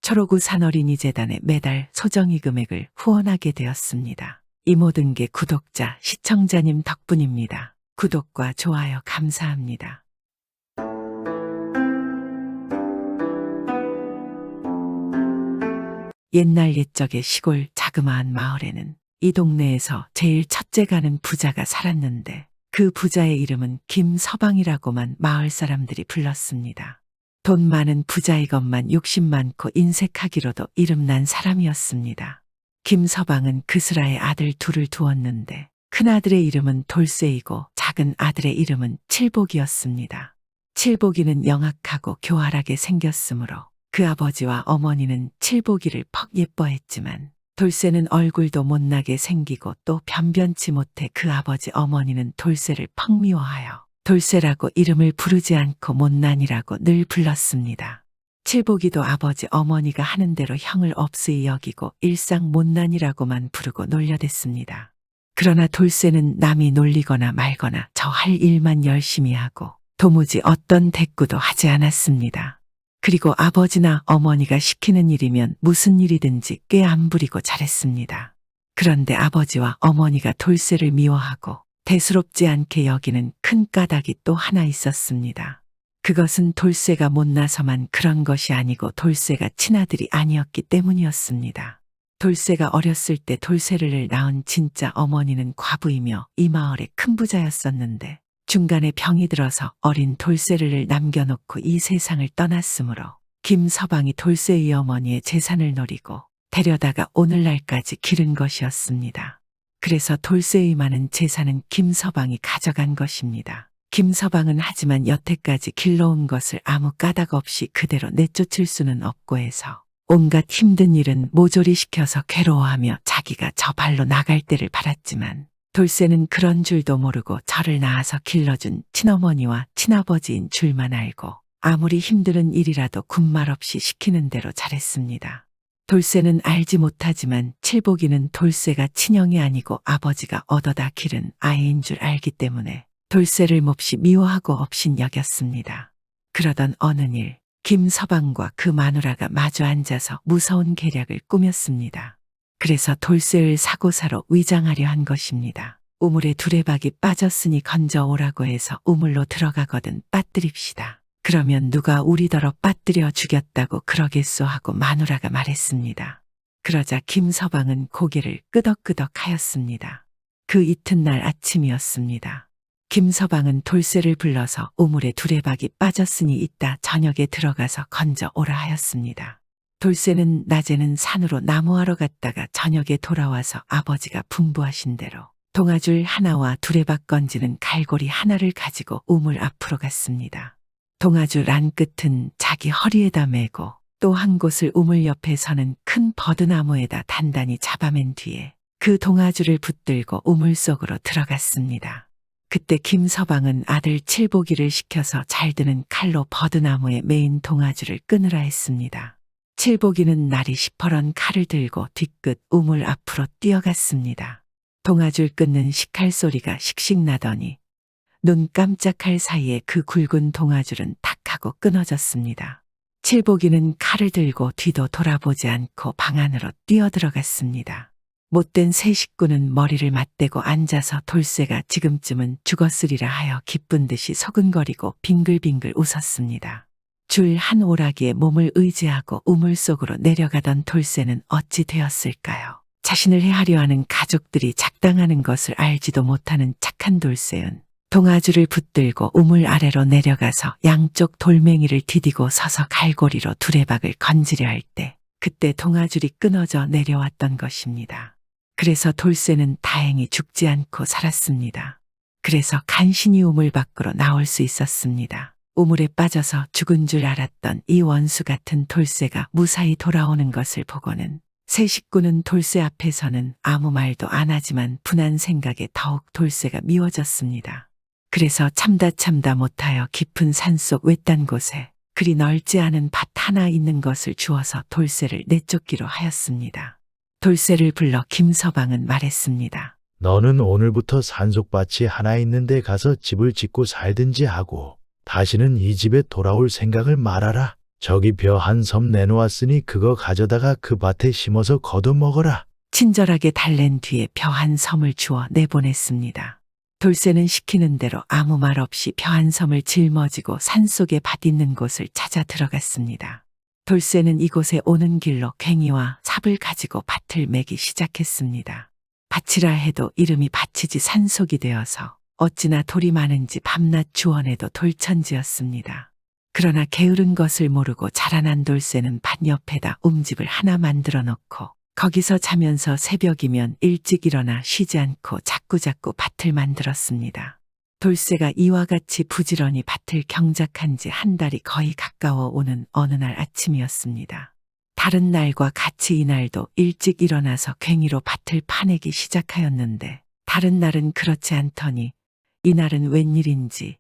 초록우 산어린이재단에 매달 소정의 금액을 후원하게 되었습니다. 이 모든 게 구독자, 시청자님 덕분입니다. 구독과 좋아요 감사합니다. 옛날 옛적의 시골 자그마한 마을에는 이 동네에서 제일 첫째 가는 부자가 살았는데 그 부자의 이름은 김서방이라고만 마을 사람들이 불렀습니다. 돈 많은 부자이건만 욕심 많고 인색하기로도 이름난 사람이었습니다. 김서방은 그스라에 아들 둘을 두었는데 큰아들의 이름은 돌쇠이고 작은 아들의 이름은 칠복이었습니다. 칠복이는 영악하고 교활하게 생겼으므로 그 아버지와 어머니는 칠복이를 퍽 예뻐했지만 돌쇠는 얼굴도 못나게 생기고 또 변변치 못해 그 아버지 어머니는 돌쇠를 퍽 미워하여 돌쇠라고 이름을 부르지 않고 못난이라고 늘 불렀습니다. 칠복이도 아버지 어머니가 하는 대로 형을 없으이 여기고 일상 못난이라고만 부르고 놀려댔습니다. 그러나 돌쇠는 남이 놀리거나 말거나 저 할 일만 열심히 하고 도무지 어떤 대꾸도 하지 않았습니다. 그리고 아버지나 어머니가 시키는 일이면 무슨 일이든지 꽤 안 부리고 잘했습니다. 그런데 아버지와 어머니가 돌쇠를 미워하고 대수롭지 않게 여기는 큰 까닭이 또 하나 있었습니다. 그것은 돌쇠가 못나서만 그런 것이 아니고 돌쇠가 친아들이 아니었기 때문이었습니다. 돌쇠가 어렸을 때 돌쇠를 낳은 진짜 어머니는 과부이며 이 마을의 큰 부자였었는데 중간에 병이 들어서 어린 돌쇠를 남겨놓고 이 세상을 떠났으므로 김서방이 돌쇠의 어머니의 재산을 노리고 데려다가 오늘날까지 기른 것이었습니다. 그래서 돌쇠의 많은 재산은 김서방이 가져간 것입니다. 김서방은 하지만 여태까지 길러온 것을 아무 까닭 없이 그대로 내쫓을 수는 없고 해서 온갖 힘든 일은 모조리 시켜서 괴로워하며 자기가 저 발로 나갈 때를 바랐지만 돌쇠는 그런 줄도 모르고 저를 낳아서 길러준 친어머니와 친아버지인 줄만 알고 아무리 힘든 일이라도 군말 없이 시키는 대로 잘했습니다. 돌쇠는 알지 못하지만 칠복이는 돌쇠가 친형이 아니고 아버지가 얻어다 기른 아이인 줄 알기 때문에 돌쇠를 몹시 미워하고 업신 여겼습니다. 그러던 어느 일 김서방과 그 마누라가 마주 앉아서 무서운 계략을 꾸몄습니다. 그래서 돌쇠를 사고사로 위장하려 한 것입니다. 우물에 두레박이 빠졌으니 건져오라고 해서 우물로 들어가거든 빠뜨립시다. 그러면 누가 우리더러 빠뜨려 죽였다고 그러겠소 하고 마누라가 말했습니다. 그러자 김서방은 고개를 끄덕끄덕 하였습니다. 그 이튿날 아침이었습니다. 김서방은 돌쇠를 불러서 우물에 두레박이 빠졌으니 이따 저녁에 들어가서 건져오라 하였습니다. 돌쇠는 낮에는 산으로 나무하러 갔다가 저녁에 돌아와서 아버지가 분부하신 대로 동아줄 하나와 두레박 건지는 갈고리 하나를 가지고 우물 앞으로 갔습니다. 동아줄 안 끝은 자기 허리에다 메고 또 한 곳을 우물 옆에 서는 큰 버드나무에다 단단히 잡아맨 뒤에 그 동아줄을 붙들고 우물 속으로 들어갔습니다. 그때 김서방은 아들 칠복이를 시켜서 잘 드는 칼로 버드나무에 메인 동아줄을 끊으라 했습니다. 칠복이는 날이 시퍼런 칼을 들고 뒤끝 우물 앞으로 뛰어갔습니다. 동아줄 끊는 식칼 소리가 씩씩 나더니 눈 깜짝할 사이에 그 굵은 동아줄은 탁 하고 끊어졌습니다. 칠복이는 칼을 들고 뒤도 돌아보지 않고 방 안으로 뛰어들어갔습니다. 못된 새 식구는 머리를 맞대고 앉아서 돌쇠가 지금쯤은 죽었으리라 하여 기쁜 듯이 소근거리고 빙글빙글 웃었습니다. 줄 한 오라기에 몸을 의지하고 우물 속으로 내려가던 돌쇠는 어찌 되었을까요? 자신을 해하려 하는 가족들이 작당하는 것을 알지도 못하는 착한 돌쇠는 동아줄을 붙들고 우물 아래로 내려가서 양쪽 돌멩이를 디디고 서서 갈고리로 두레박을 건지려 할 때 그때 동아줄이 끊어져 내려왔던 것입니다. 그래서 돌쇠는 다행히 죽지 않고 살았습니다. 그래서 간신히 우물 밖으로 나올 수 있었습니다. 우물에 빠져서 죽은 줄 알았던 이 원수 같은 돌쇠가 무사히 돌아오는 것을 보고는 새 식구는 돌쇠 앞에서는 아무 말도 안 하지만 분한 생각에 더욱 돌쇠가 미워졌습니다. 그래서 참다 못하여 깊은 산속 외딴 곳에 그리 넓지 않은 밭 하나 있는 것을 주어서 돌쇠를 내쫓기로 하였습니다. 돌쇠를 불러 김서방은 말했습니다. 너는 오늘부터 산속밭이 하나 있는데 가서 집을 짓고 살든지 하고 다시는 이 집에 돌아올 생각을 말아라. 저기 벼 한 섬 내놓았으니 그거 가져다가 그 밭에 심어서 거둬 먹어라. 친절하게 달랜 뒤에 벼 한 섬을 주어 내보냈습니다. 돌쇠는 시키는 대로 아무 말 없이 벼 한 섬을 짊어지고 산속에 밭 있는 곳을 찾아 들어갔습니다. 돌쇠는 이곳에 오는 길로 괭이와 삽을 가지고 밭을 매기 시작했습니다. 밭이라 해도 이름이 밭이지 산속이 되어서 어찌나 돌이 많은지 밤낮 주원해도 돌천지였습니다. 그러나 게으른 것을 모르고 자라난 돌쇠는 밭 옆에다 움집을 하나 만들어 놓고 거기서 자면서 새벽이면 일찍 일어나 쉬지 않고 자꾸자꾸 밭을 만들었습니다. 돌쇠가 이와 같이 부지런히 밭을 경작한 지 한 달이 거의 가까워 오는 어느 날 아침이었습니다. 다른 날과 같이 이날도 일찍 일어나서 괭이로 밭을 파내기 시작하였는데 다른 날은 그렇지 않더니 이날은 웬일인지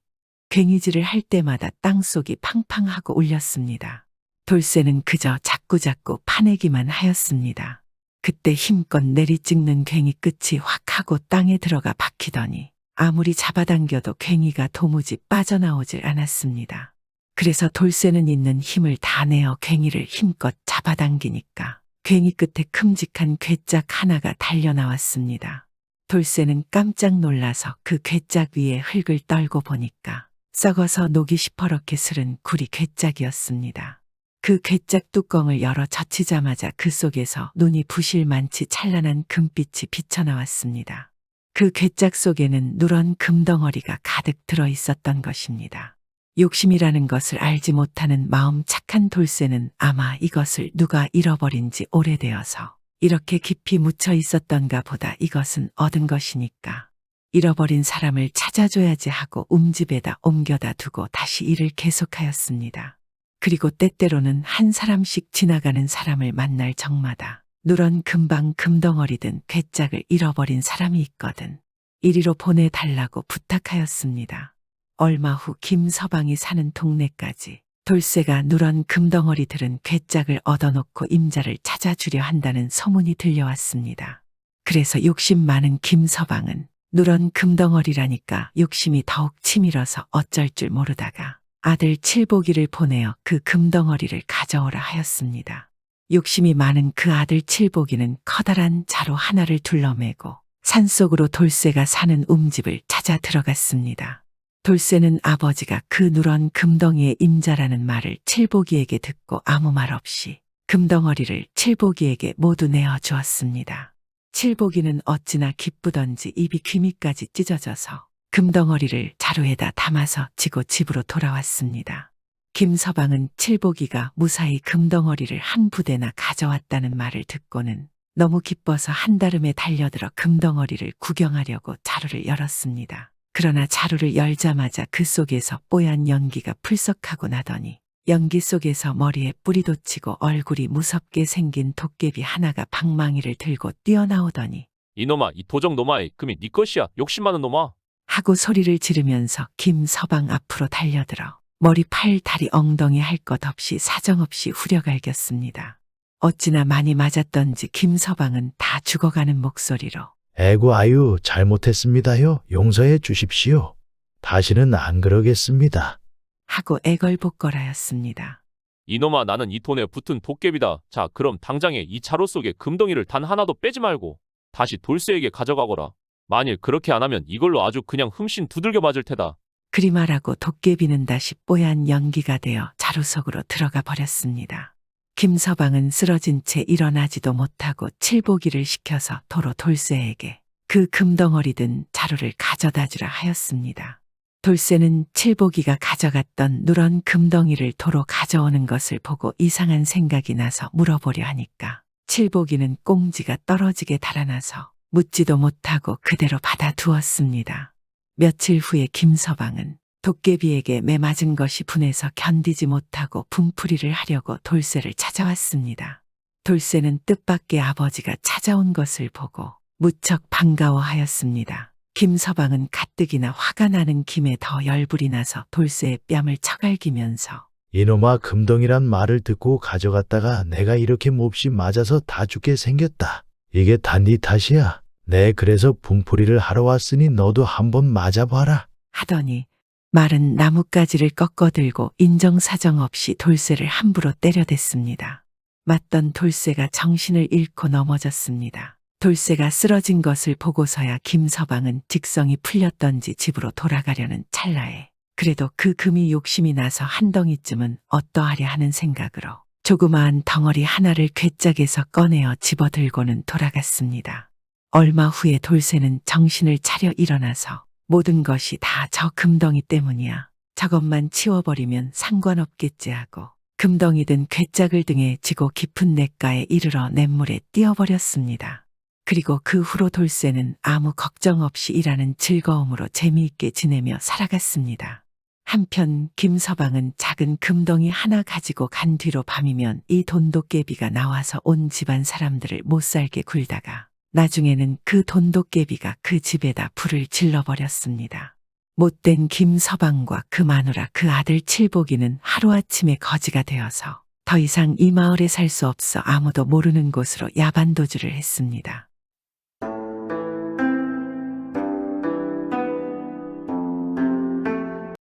괭이질을 할 때마다 땅속이 팡팡하고 울렸습니다. 돌쇠는 그저 자꾸자꾸 파내기만 하였습니다. 그때 힘껏 내리찍는 괭이 끝이 확 하고 땅에 들어가 박히더니 아무리 잡아당겨도 괭이가 도무지 빠져나오질 않았습니다. 그래서 돌쇠는 있는 힘을 다 내어 괭이를 힘껏 잡아당기니까 괭이 끝에 큼직한 괴짝 하나가 달려나왔습니다. 돌쇠는 깜짝 놀라서 그 괴짝 위에 흙을 떨고 보니까 썩어서 녹이 시퍼렇게 스른 구리 괴짝이었습니다. 그 괴짝 뚜껑을 열어 젖히자마자 그 속에서 눈이 부실 만치 찬란한 금빛이 비쳐나왔습니다. 그 괴짝 속에는 누런 금덩어리가 가득 들어 있었던 것입니다. 욕심이라는 것을 알지 못하는 마음 착한 돌쇠는 아마 이것을 누가 잃어버린 지 오래되어서 이렇게 깊이 묻혀 있었던가 보다 이것은 얻은 것이니까 잃어버린 사람을 찾아줘야지 하고 움집에다 옮겨다 두고 다시 일을 계속하였습니다. 그리고 때때로는 한 사람씩 지나가는 사람을 만날 적마다 누런 금방 금덩어리든 괴짝을 잃어버린 사람이 있거든 이리로 보내달라고 부탁하였습니다. 얼마 후 김서방이 사는 동네까지 돌쇠가 누런 금덩어리 들은 괴짝을 얻어놓고 임자를 찾아주려 한다는 소문이 들려왔습니다. 그래서 욕심 많은 김서방은 누런 금덩어리라니까 욕심이 더욱 치밀어서 어쩔 줄 모르다가 아들 칠보기를 보내어 그 금덩어리를 가져오라 하였습니다. 욕심이 많은 그 아들 칠보기는 커다란 자루 하나를 둘러매고 산속으로 돌쇠가 사는 움집을 찾아 들어갔습니다. 돌쇠는 아버지가 그 누런 금덩이의 임자라는 말을 칠보기에게 듣고 아무 말 없이 금덩어리를 칠보기에게 모두 내어주었습니다. 칠보기는 어찌나 기쁘던지 입이 귀미까지 찢어져서 금덩어리를 자루에다 담아서 지고 집으로 돌아왔습니다. 김서방은 칠보기가 무사히 금덩어리를 한 부대나 가져왔다는 말을 듣고는 너무 기뻐서 한달음에 달려들어 금덩어리를 구경하려고 자루를 열었습니다. 그러나 자루를 열자마자 그 속에서 뽀얀 연기가 풀썩하고 나더니 연기 속에서 머리에 뿔이 돋치고 얼굴이 무섭게 생긴 도깨비 하나가 방망이를 들고 뛰어나오더니 이놈아, 이 도적 놈아이 금이 네 것이야. 욕심 많은 놈아. 하고 소리를 지르면서 김서방 앞으로 달려들어 머리, 팔, 다리, 엉덩이 할 것 없이 사정없이 후려갈겼습니다. 어찌나 많이 맞았던지 김서방은 다 죽어가는 목소리로 에구 아유 잘못했습니다요. 용서해 주십시오. 다시는 안 그러겠습니다. 하고 애걸복걸하였습니다. 이놈아, 나는 이 돈에 붙은 도깨비다. 자, 그럼 당장에 이 자루 속에 금덩이를 단 하나도 빼지 말고 다시 돌쇠에게 가져가거라. 만일 그렇게 안 하면 이걸로 아주 그냥 흠씬 두들겨 맞을 테다. 그리 말하고 도깨비는 다시 뽀얀 연기가 되어 자루 속으로 들어가 버렸습니다. 김서방은 쓰러진 채 일어나지도 못하고 칠보기를 시켜서 도로 돌쇠에게 그 금덩어리 든 자루를 가져다 주라 하였습니다. 돌쇠는 칠보기가 가져갔던 누런 금덩이를 도로 가져오는 것을 보고 이상한 생각이 나서 물어보려 하니까 칠보기는 꽁지가 떨어지게 달아나서 묻지도 못하고 그대로 받아두었습니다. 며칠 후에 김서방은 도깨비에게 매맞은 것이 분해서 견디지 못하고 분풀이를 하려고 돌쇠를 찾아왔습니다. 돌쇠는 뜻밖의 아버지가 찾아온 것을 보고 무척 반가워하였습니다. 김서방은 가뜩이나 화가 나는 김에 더 열불이 나서 돌쇠의 뺨을 쳐갈기면서 이놈아 금덩이란 말을 듣고 가져갔다가 내가 이렇게 몹시 맞아서 다 죽게 생겼다. 이게 다 네 탓이야. 내 그래서 분풀이를 하러 왔으니 너도 한번 맞아봐라. 하더니 마른 나뭇가지를 꺾어들고 인정사정 없이 돌쇠를 함부로 때려댔습니다. 맞던 돌쇠가 정신을 잃고 넘어졌습니다. 돌쇠가 쓰러진 것을 보고서야 김서방은 직성이 풀렸던지 집으로 돌아가려는 찰나에 그래도 그 금이 욕심이 나서 한 덩이쯤은 어떠하려 하는 생각으로 조그마한 덩어리 하나를 괴짝에서 꺼내어 집어들고는 돌아갔습니다. 얼마 후에 돌쇠는 정신을 차려 일어나서 모든 것이 다 저 금덩이 때문이야. 저것만 치워버리면 상관없겠지 하고 금덩이든 괴짝을 등에 지고 깊은 냇가에 이르러 냇물에 뛰어버렸습니다. 그리고 그 후로 돌쇠는 아무 걱정 없이 일하는 즐거움으로 재미있게 지내며 살아갔습니다. 한편 김서방은 작은 금덩이 하나 가지고 간 뒤로 밤이면 이 돈도깨비가 나와서 온 집안 사람들을 못살게 굴다가 나중에는 그 돈도깨비가 그 집에다 불을 질러버렸습니다. 못된 김서방과 그 마누라 그 아들 칠복이는 하루아침에 거지가 되어서 더 이상 이 마을에 살 수 없어 아무도 모르는 곳으로 야반도주를 했습니다.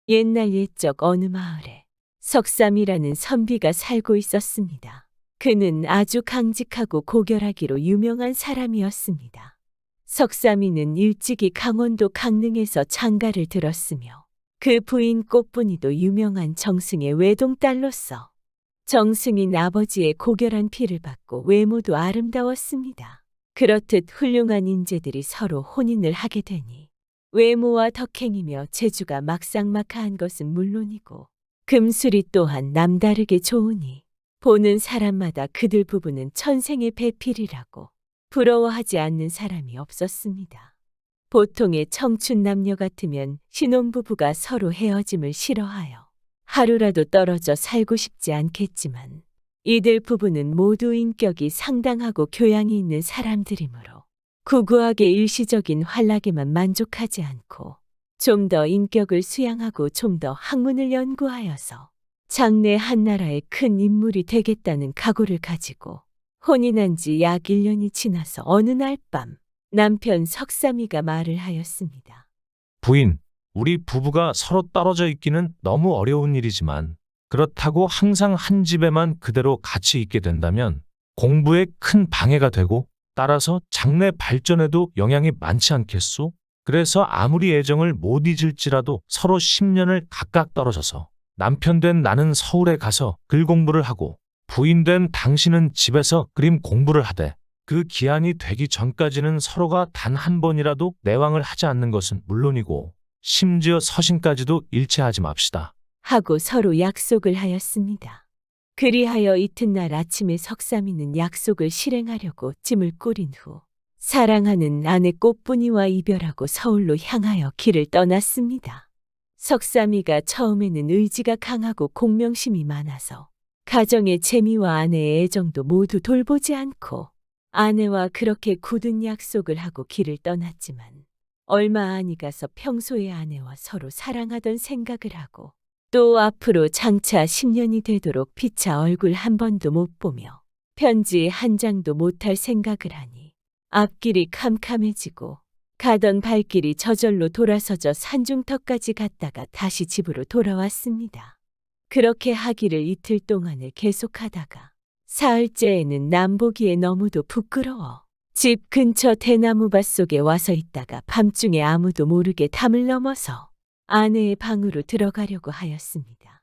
옛날 옛적 어느 마을에 석삼이라는 선비가 살고 있었습니다. 그는 아주 강직하고 고결하기로 유명한 사람이었습니다. 석삼이는 일찍이 강원도 강릉에서 장가를 들었으며 그 부인 꽃분이도 유명한 정승의 외동딸로서 정승인 아버지의 고결한 피를 받고 외모도 아름다웠습니다. 그렇듯 훌륭한 인재들이 서로 혼인을 하게 되니 외모와 덕행이며 재주가 막상막하한 것은 물론이고 금술이 또한 남다르게 좋으니 보는 사람마다 그들 부부는 천생의 배필이라고 부러워하지 않는 사람이 없었습니다. 보통의 청춘 남녀 같으면 신혼부부가 서로 헤어짐을 싫어하여 하루라도 떨어져 살고 싶지 않겠지만 이들 부부는 모두 인격이 상당하고 교양이 있는 사람들이므로 구구하게 일시적인 활락에만 만족하지 않고 좀 더 인격을 수양하고 좀 더 학문을 연구하여서 장래 한나라의 큰 인물이 되겠다는 각오를 가지고 혼인한 지 약 1년이 지나서 어느 날 밤 남편 석삼이가 말을 하였습니다. 부인, 우리 부부가 서로 떨어져 있기는 너무 어려운 일이지만 그렇다고 항상 한 집에만 그대로 같이 있게 된다면 공부에 큰 방해가 되고 따라서 장래 발전에도 영향이 많지 않겠소? 그래서 아무리 애정을 못 잊을지라도 서로 10년을 각각 떨어져서 남편 된 나는 서울에 가서 글 공부를 하고 부인 된 당신은 집에서 그림 공부를 하되 그 기한이 되기 전까지는 서로가 단 한 번이라도 내왕을 하지 않는 것은 물론이고 심지어 서신까지도 일체하지 맙시다. 하고 서로 약속을 하였습니다. 그리하여 이튿날 아침에 석삼이는 약속을 실행하려고 짐을 꾸린 후 사랑하는 아내 꽃분이와 이별하고 서울로 향하여 길을 떠났습니다. 석삼이가 처음에는 의지가 강하고 공명심이 많아서 가정의 재미와 아내의 애정도 모두 돌보지 않고 아내와 그렇게 굳은 약속을 하고 길을 떠났지만 얼마 안이 가서 평소의 아내와 서로 사랑하던 생각을 하고 또 앞으로 장차 10년이 되도록 피차 얼굴 한 번도 못 보며 편지 한 장도 못할 생각을 하니 앞길이 캄캄해지고 가던 발길이 저절로 돌아서져 산중턱까지 갔다가 다시 집으로 돌아왔습니다. 그렇게 하기를 이틀 동안을 계속하다가 사흘째에는 남보기에 너무도 부끄러워 집 근처 대나무밭 속에 와서 있다가 밤중에 아무도 모르게 담을 넘어서 아내의 방으로 들어가려고 하였습니다.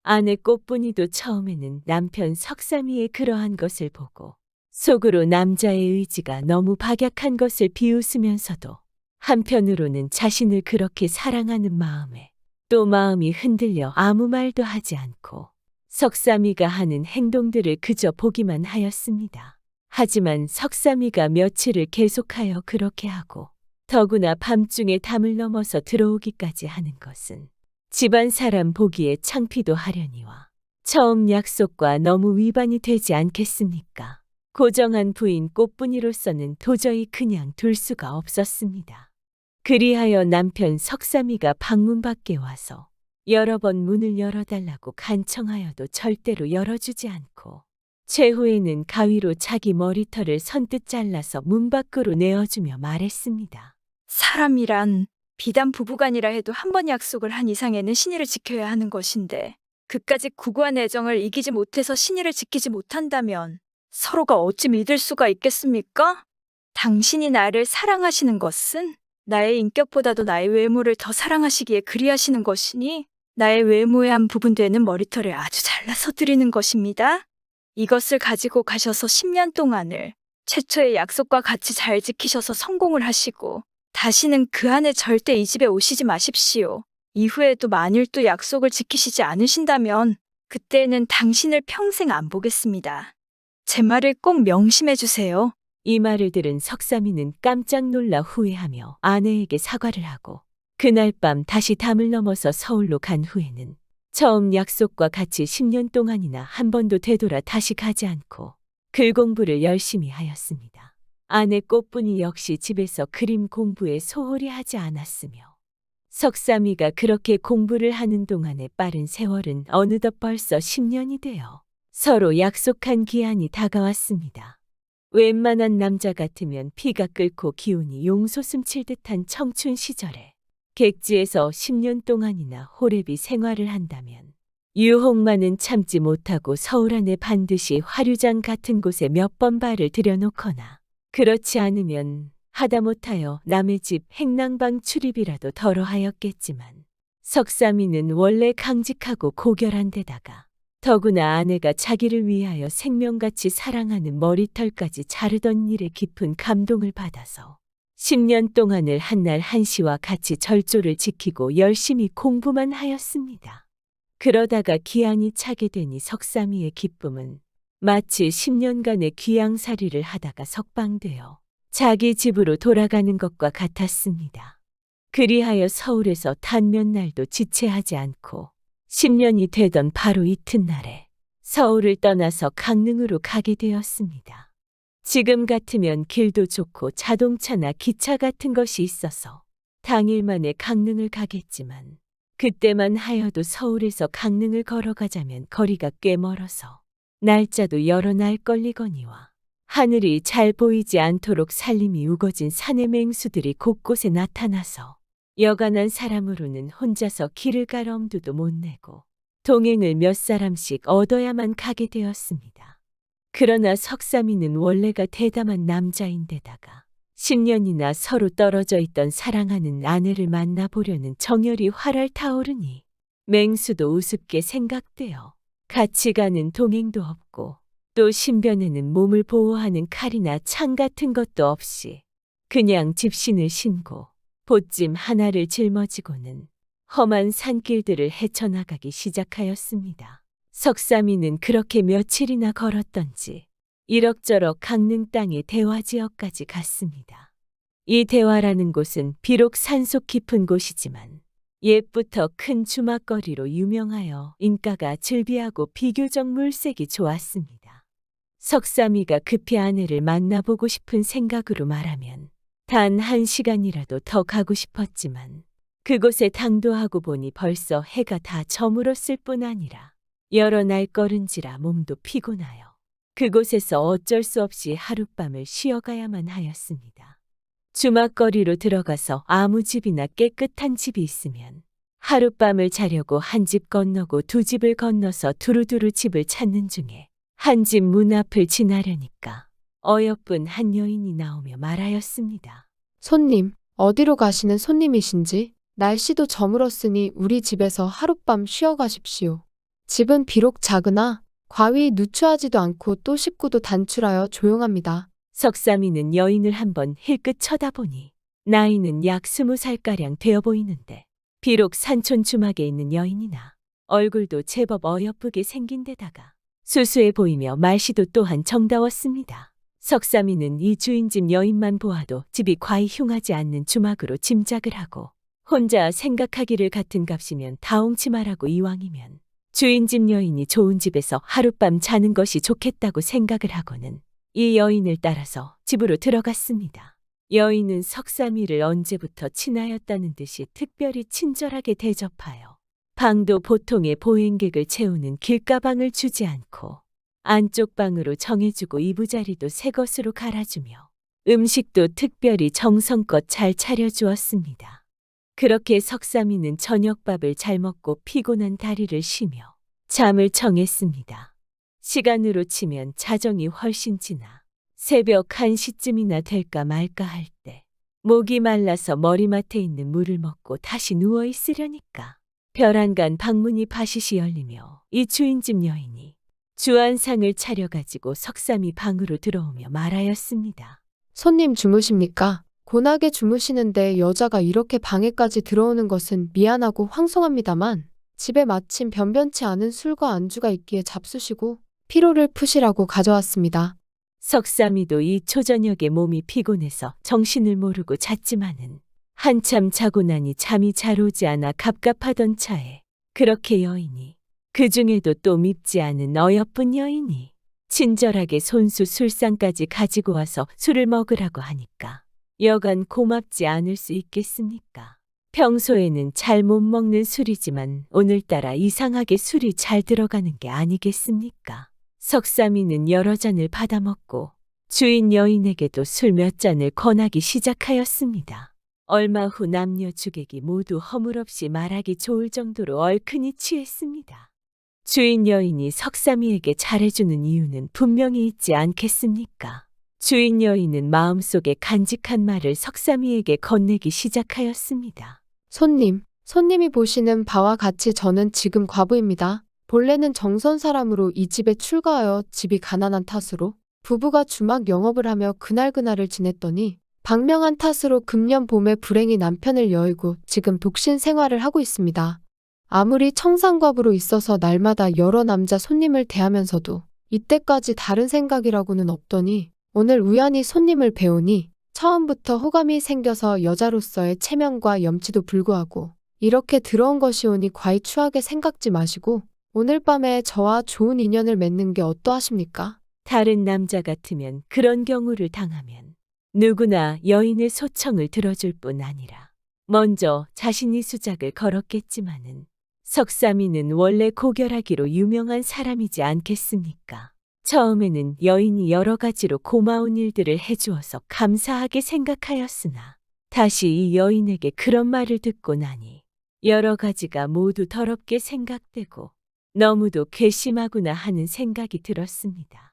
아내 꽃분이도 처음에는 남편 석삼이의 그러한 것을 보고 속으로 남자의 의지가 너무 박약한 것을 비웃으면서도 한편으로는 자신을 그렇게 사랑하는 마음에 또 마음이 흔들려 아무 말도 하지 않고 석삼이가 하는 행동들을 그저 보기만 하였습니다. 하지만 석삼이가 며칠을 계속하여 그렇게 하고 더구나 밤중에 담을 넘어서 들어오기까지 하는 것은 집안 사람 보기에 창피도 하려니와 처음 약속과 너무 위반이 되지 않겠습니까? 고정한 부인 꽃분이로서는 도저히 그냥 둘 수가 없었습니다. 그리하여 남편 석삼이가 방문 밖에 와서 여러 번 문을 열어달라고 간청하여도 절대로 열어주지 않고 최후에는 가위로 자기 머리털을 선뜻 잘라서 문 밖으로 내어주며 말했습니다. 사람이란 비단 부부간이라 해도 한 번 약속을 한 이상에는 신의를 지켜야 하는 것인데 그까짓 구구한 애정을 이기지 못해서 신의를 지키지 못한다면 서로가 어찌 믿을 수가 있겠습니까? 당신이 나를 사랑하시는 것은 나의 인격보다도 나의 외모를 더 사랑하시기에 그리하시는 것이니 나의 외모의 한 부분 되는 머리털을 아주 잘라서 드리는 것입니다. 이것을 가지고 가셔서 10년 동안을 최초의 약속과 같이 잘 지키셔서 성공을 하시고 다시는 그 안에 절대 이 집에 오시지 마십시오. 이후에도 만일 또 약속을 지키시지 않으신다면 그때는 당신을 평생 안 보겠습니다. 제 말을 꼭 명심해 주세요. 이 말을 들은 석삼이는 깜짝 놀라 후회하며 아내에게 사과를 하고 그날 밤 다시 담을 넘어서 서울로 간 후에는 처음 약속과 같이 10년 동안이나 한 번도 되돌아 다시 가지 않고 글 공부를 열심히 하였습니다. 아내 꽃분이 역시 집에서 그림 공부에 소홀히 하지 않았으며 석삼이가 그렇게 공부를 하는 동안의 빠른 세월은 어느덧 벌써 10년이 되어 서로 약속한 기한이 다가왔습니다. 웬만한 남자 같으면 피가 끓고 기운이 용솟음 칠 듯한 청춘 시절에 객지에서 10년 동안이나 호래비 생활을 한다면 유혹만은 참지 못하고 서울 안에 반드시 화류장 같은 곳에 몇 번 발을 들여놓거나 그렇지 않으면 하다못하여 남의 집 행랑방 출입이라도 덜어하였겠지만 석삼이는 원래 강직하고 고결한 데다가 더구나 아내가 자기를 위하여 생명같이 사랑하는 머리털까지 자르던 일에 깊은 감동을 받아서 10년 동안을 한날 한시와 같이 절조를 지키고 열심히 공부만 하였습니다. 그러다가 기한이 차게 되니 석삼이의 기쁨은 마치 10년간의 귀양살이를 하다가 석방되어 자기 집으로 돌아가는 것과 같았습니다. 그리하여 서울에서 단 몇 날도 지체하지 않고 10년이 되던 바로 이튿날에 서울을 떠나서 강릉으로 가게 되었습니다. 지금 같으면 길도 좋고 자동차나 기차 같은 것이 있어서 당일 만에 강릉을 가겠지만 그때만 하여도 서울에서 강릉을 걸어가자면 거리가 꽤 멀어서 날짜도 여러 날 걸리거니와 하늘이 잘 보이지 않도록 살림이 우거진 산의 맹수들이 곳곳에 나타나서 여간한 사람으로는 혼자서 길을 갈 엄두도 못 내고 동행을 몇 사람씩 얻어야만 가게 되었습니다. 그러나 석삼이는 원래가 대담한 남자인데다가 10년이나 서로 떨어져 있던 사랑하는 아내를 만나보려는 정열이 활활 타오르니 맹수도 우습게 생각되어 같이 가는 동행도 없고 또 신변에는 몸을 보호하는 칼이나 창 같은 것도 없이 그냥 집신을 신고 보찜 하나를 짊어지고는 험한 산길들을 헤쳐나가기 시작하였습니다. 석삼이는 그렇게 며칠이나 걸었던지 이럭저럭 강릉 땅의 대화지역까지 갔습니다. 이 대화라는 곳은 비록 산속 깊은 곳이지만 옛부터 큰 주막거리로 유명하여 인가가 즐비하고 비교적 물색이 좋았습니다. 석삼이가 급히 아내를 만나보고 싶은 생각으로 말하면 단 1시간이라도 더 가고 싶었지만 그곳에 당도하고 보니 벌써 해가 다 저물었을 뿐 아니라 여러 날 걸은지라 몸도 피곤하여 그곳에서 어쩔 수 없이 하룻밤을 쉬어가야만 하였습니다. 주막거리로 들어가서 아무 집이나 깨끗한 집이 있으면 하룻밤을 자려고 한 집 건너고 두 집을 건너서 두루두루 집을 찾는 중에 한 집 문 앞을 지나려니까 어여쁜 한 여인이 나오며 말하였습니다. 손님, 어디로 가시는 손님이신지? 날씨도 저물었으니 우리 집에서 하룻밤 쉬어 가십시오. 집은 비록 작으나 과히 누추하지도 않고 또 식구도 단출하여 조용합니다. 석삼이는 여인을 한번 힐끗 쳐다보니 나이는 약 20살가량 되어 보이는데 비록 산촌 주막에 있는 여인이나 얼굴도 제법 어여쁘게 생긴 데다가 수수해 보이며 말씨도 또한 정다웠습니다. 석삼이는 이 주인집 여인만 보아도 집이 과히 흉하지 않는 주막으로 짐작을 하고 혼자 생각하기를 같은 값이면 다홍치마라고 이왕이면 주인집 여인이 좋은 집에서 하룻밤 자는 것이 좋겠다고 생각을 하고는 이 여인을 따라서 집으로 들어갔습니다. 여인은 석삼이를 언제부터 친하였다는 듯이 특별히 친절하게 대접하여 방도 보통의 보행객을 채우는 길가방을 주지 않고 안쪽 방으로 정해주고 이부자리도 새 것으로 갈아주며 음식도 특별히 정성껏 잘 차려주었습니다. 그렇게 석삼이는 저녁밥을 잘 먹고 피곤한 다리를 쉬며 잠을 청했습니다. 시간으로 치면 자정이 훨씬 지나 새벽 1시쯤이나 될까 말까 할 때 목이 말라서 머리맡에 있는 물을 먹고 다시 누워 있으려니까 별안간 방문이 바시시 열리며 이 주인집 여인이 주안상을 차려가지고 석삼이 방으로 들어오며 말하였습니다. 손님 주무십니까? 고나게 주무시는데 여자가 이렇게 방에까지 들어오는 것은 미안하고 황송합니다만 집에 마침 변변치 않은 술과 안주가 있기에 잡수시고 피로를 푸시라고 가져왔습니다. 석삼이도 이 초저녁에 몸이 피곤해서 정신을 모르고 잤지만은 한참 자고 나니 잠이 잘 오지 않아 갑갑하던 차에 그렇게 여인이, 그 중에도 또 밉지 않은 어여쁜 여인이 친절하게 손수 술상까지 가지고 와서 술을 먹으라고 하니까 여간 고맙지 않을 수 있겠습니까? 평소에는 잘 못 먹는 술이지만 오늘따라 이상하게 술이 잘 들어가는 게 아니겠습니까? 석삼이는 여러 잔을 받아먹고 주인 여인에게도 술 몇 잔을 권하기 시작하였습니다. 얼마 후 남녀 주객이 모두 허물없이 말하기 좋을 정도로 얼큰이 취했습니다. 주인 여인이 석삼이에게 잘해주는 이유는 분명히 있지 않겠습니까? 주인 여인은 마음속에 간직한 말을 석삼이에게 건네기 시작하였습니다. 손님이 보시는 바와 같이 저는 지금 과부입니다. 본래는 정선 사람으로 이 집에 출가하여 집이 가난한 탓으로 부부가 주막 영업을 하며 그날그날을 지냈더니 방명한 탓으로 금년 봄에 불행히 남편을 여의고 지금 독신 생활을 하고 있습니다. 아무리 청산과부로 있어서 날마다 여러 남자 손님을 대하면서도 이때까지 다른 생각이라고는 없더니 오늘 우연히 손님을 배우니 처음부터 호감이 생겨서 여자로서의 체면과 염치도 불구하고 이렇게 들어온 것이오니 과히 추하게 생각지 마시고 오늘 밤에 저와 좋은 인연을 맺는 게 어떠하십니까? 다른 남자 같으면 그런 경우를 당하면 누구나 여인의 소청을 들어줄 뿐 아니라 먼저 자신이 수작을 걸었겠지만은 석삼이는 원래 고결하기로 유명한 사람이지 않겠습니까? 처음에는 여인이 여러 가지로 고마운 일들을 해주어서 감사하게 생각하였으나 다시 이 여인에게 그런 말을 듣고 나니 여러 가지가 모두 더럽게 생각되고 너무도 괘씸하구나 하는 생각이 들었습니다.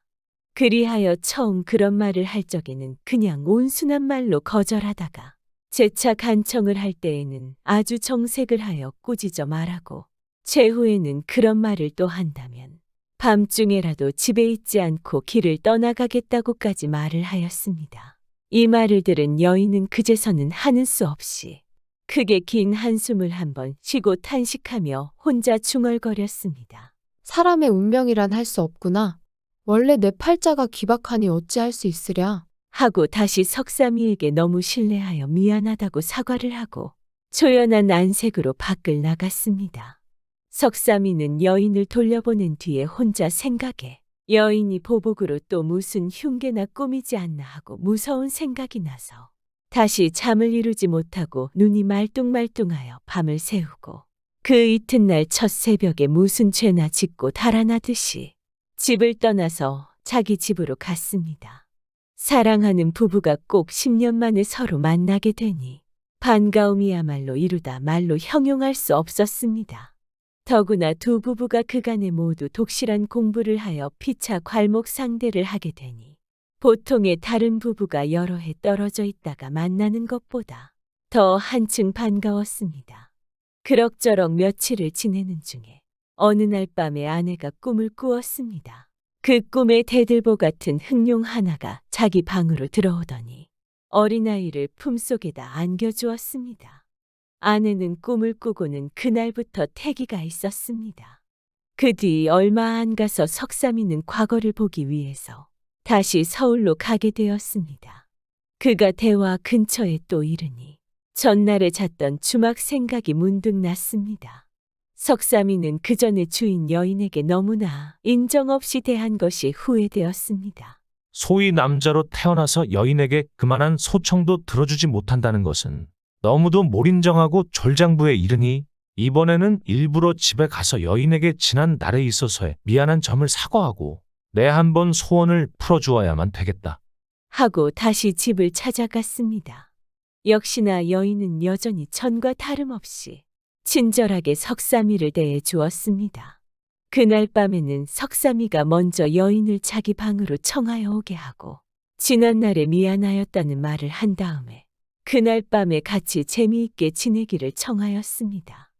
그리하여 처음 그런 말을 할 적에는 그냥 온순한 말로 거절하다가 재차 간청을 할 때에는 아주 정색을 하여 꾸짖어 말하고 최후에는 그런 말을 또 한다면 밤중에라도 집에 있지 않고 길을 떠나가겠다고까지 말을 하였습니다. 이 말을 들은 여인은 그제서는 하는 수 없이 크게 긴 한숨을 한번 쉬고 탄식하며 혼자 중얼거렸습니다. 사람의 운명이란 할 수 없구나. 원래 내 팔자가 기박하니 어찌할 수 있으랴. 하고 다시 석삼이에게 너무 신뢰하여 미안하다고 사과를 하고 초연한 안색으로 밖을 나갔습니다. 석삼이는 여인을 돌려보낸 뒤에 혼자 생각에 여인이 보복으로 또 무슨 흉계나 꾸미지 않나 하고 무서운 생각이 나서 다시 잠을 이루지 못하고 눈이 말뚱말뚱하여 밤을 새우고 그 이튿날 첫 새벽에 무슨 죄나 짓고 달아나듯이 집을 떠나서 자기 집으로 갔습니다. 사랑하는 부부가 꼭 10년 만에 서로 만나게 되니 반가움이야말로 이루다 말로 형용할 수 없었습니다. 더구나 두 부부가 그간에 모두 독실한 공부를 하여 피차 괄목 상대를 하게 되니 보통의 다른 부부가 여러 해 떨어져 있다가 만나는 것보다 더 한층 반가웠습니다. 그럭저럭 며칠을 지내는 중에 어느 날 밤에 아내가 꿈을 꾸었습니다. 그 꿈에 대들보 같은 흑룡 하나가 자기 방으로 들어오더니 어린아이를 품속에다 안겨주었습니다. 아내는 꿈을 꾸고는 그날부터 태기가 있었습니다. 그 뒤 얼마 안 가서 석삼이는 과거를 보기 위해서 다시 서울로 가게 되었습니다. 그가 대화 근처에 또 이르니 전날에 잤던 주막 생각이 문득 났습니다. 석삼이는 그 전에 주인 여인에게 너무나 인정 없이 대한 것이 후회되었습니다. 소위 남자로 태어나서 여인에게 그만한 소청도 들어주지 못한다는 것은 너무도 몰인정하고 졸장부에 이르니 이번에는 일부러 집에 가서 여인에게 지난 날에 있어서의 미안한 점을 사과하고 내 한번 소원을 풀어주어야만 되겠다. 하고 다시 집을 찾아갔습니다. 역시나 여인은 여전히 전과 다름없이 친절하게 석삼이를 대해 주었습니다. 그날 밤에는 석삼이가 먼저 여인을 자기 방으로 청하여 오게 하고 지난날에 미안하였다는 말을 한 다음에 그날 밤에 같이 재미있게 지내기를 청하였습니다.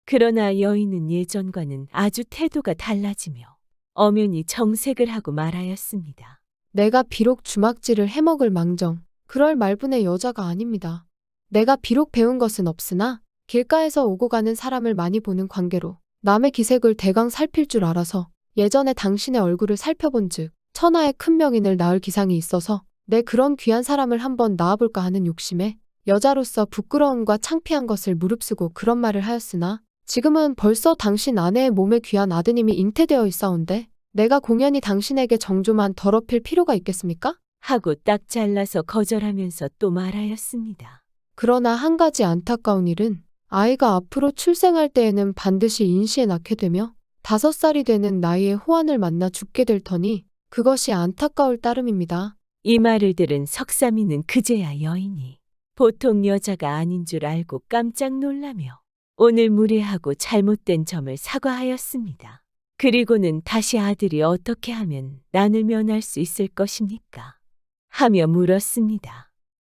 그러나 여인은 예전과는 아주 태도가 달라지며 엄연히 정색을 하고 말하였습니다. 내가 비록 주막질을 해먹을 망정, 그럴 말분의 여자가 아닙니다. 내가 비록 배운 것은 없으나 길가에서 오고 가는 사람을 많이 보는 관계로 남의 기색을 대강 살필 줄 알아서 예전에 당신의 얼굴을 살펴본 즉 천하의 큰 명인을 낳을 기상이 있어서 내 그런 귀한 사람을 한번 낳아볼까 하는 욕심에 여자로서 부끄러움과 창피한 것을 무릅쓰고 그런 말을 하였으나 지금은 벌써 당신 아내의 몸에 귀한 아드님이 잉태되어 있사온데 내가 공연히 당신에게 정조만 더럽힐 필요가 있겠습니까? 하고 딱 잘라서 거절하면서 또 말하였습니다. 그러나 한 가지 안타까운 일은 아이가 앞으로 출생할 때에는 반드시 인시에 낳게 되며 5살이 되는 나이에 호환을 만나 죽게 될 터니 그것이 안타까울 따름입니다. 이 말을 들은 석삼이는 그제야 여인이 보통 여자가 아닌 줄 알고 깜짝 놀라며 오늘 무례하고 잘못된 점을 사과하였습니다. 그리고는 다시 아들이 어떻게 하면 난을 면할 수 있을 것입니까? 하며 물었습니다.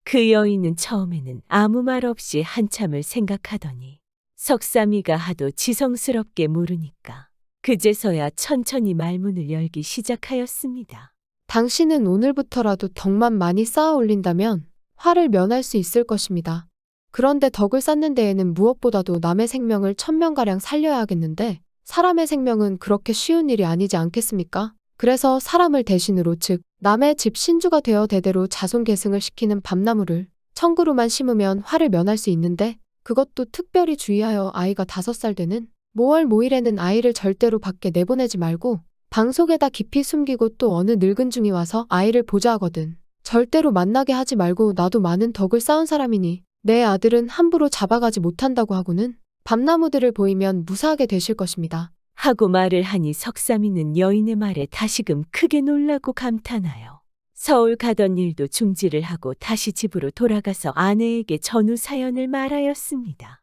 그 여인은 처음에는 아무 말 없이 한참을 생각하더니 석삼이가 하도 지성스럽게 물으니까 그제서야 천천히 말문을 열기 시작하였습니다. 당신은 오늘부터라도 덕만 많이 쌓아 올린다면 화를 면할 수 있을 것입니다. 그런데 덕을 쌓는 데에는 무엇보다도 남의 생명을 1000명가량 살려야 하겠는데 사람의 생명은 그렇게 쉬운 일이 아니지 않겠습니까? 그래서 사람을 대신으로 즉 남의 집 신주가 되어 대대로 자손 계승을 시키는 밤나무를 천그루만 심으면 화를 면할 수 있는데 그것도 특별히 주의하여 아이가 5살 되는 모월 모일에는 아이를 절대로 밖에 내보내지 말고 방 속에다 깊이 숨기고 또 어느 늙은 중이 와서 아이를 보자 하거든 절대로 만나게 하지 말고 나도 많은 덕을 쌓은 사람이니 내 아들은 함부로 잡아가지 못한다고 하고는 밤나무들을 보이면 무사하게 되실 것입니다. 하고 말을 하니 석삼이는 여인의 말에 다시금 크게 놀라고 감탄하여 서울 가던 일도 중지를 하고 다시 집으로 돌아가서 아내에게 전후 사연을 말하였습니다.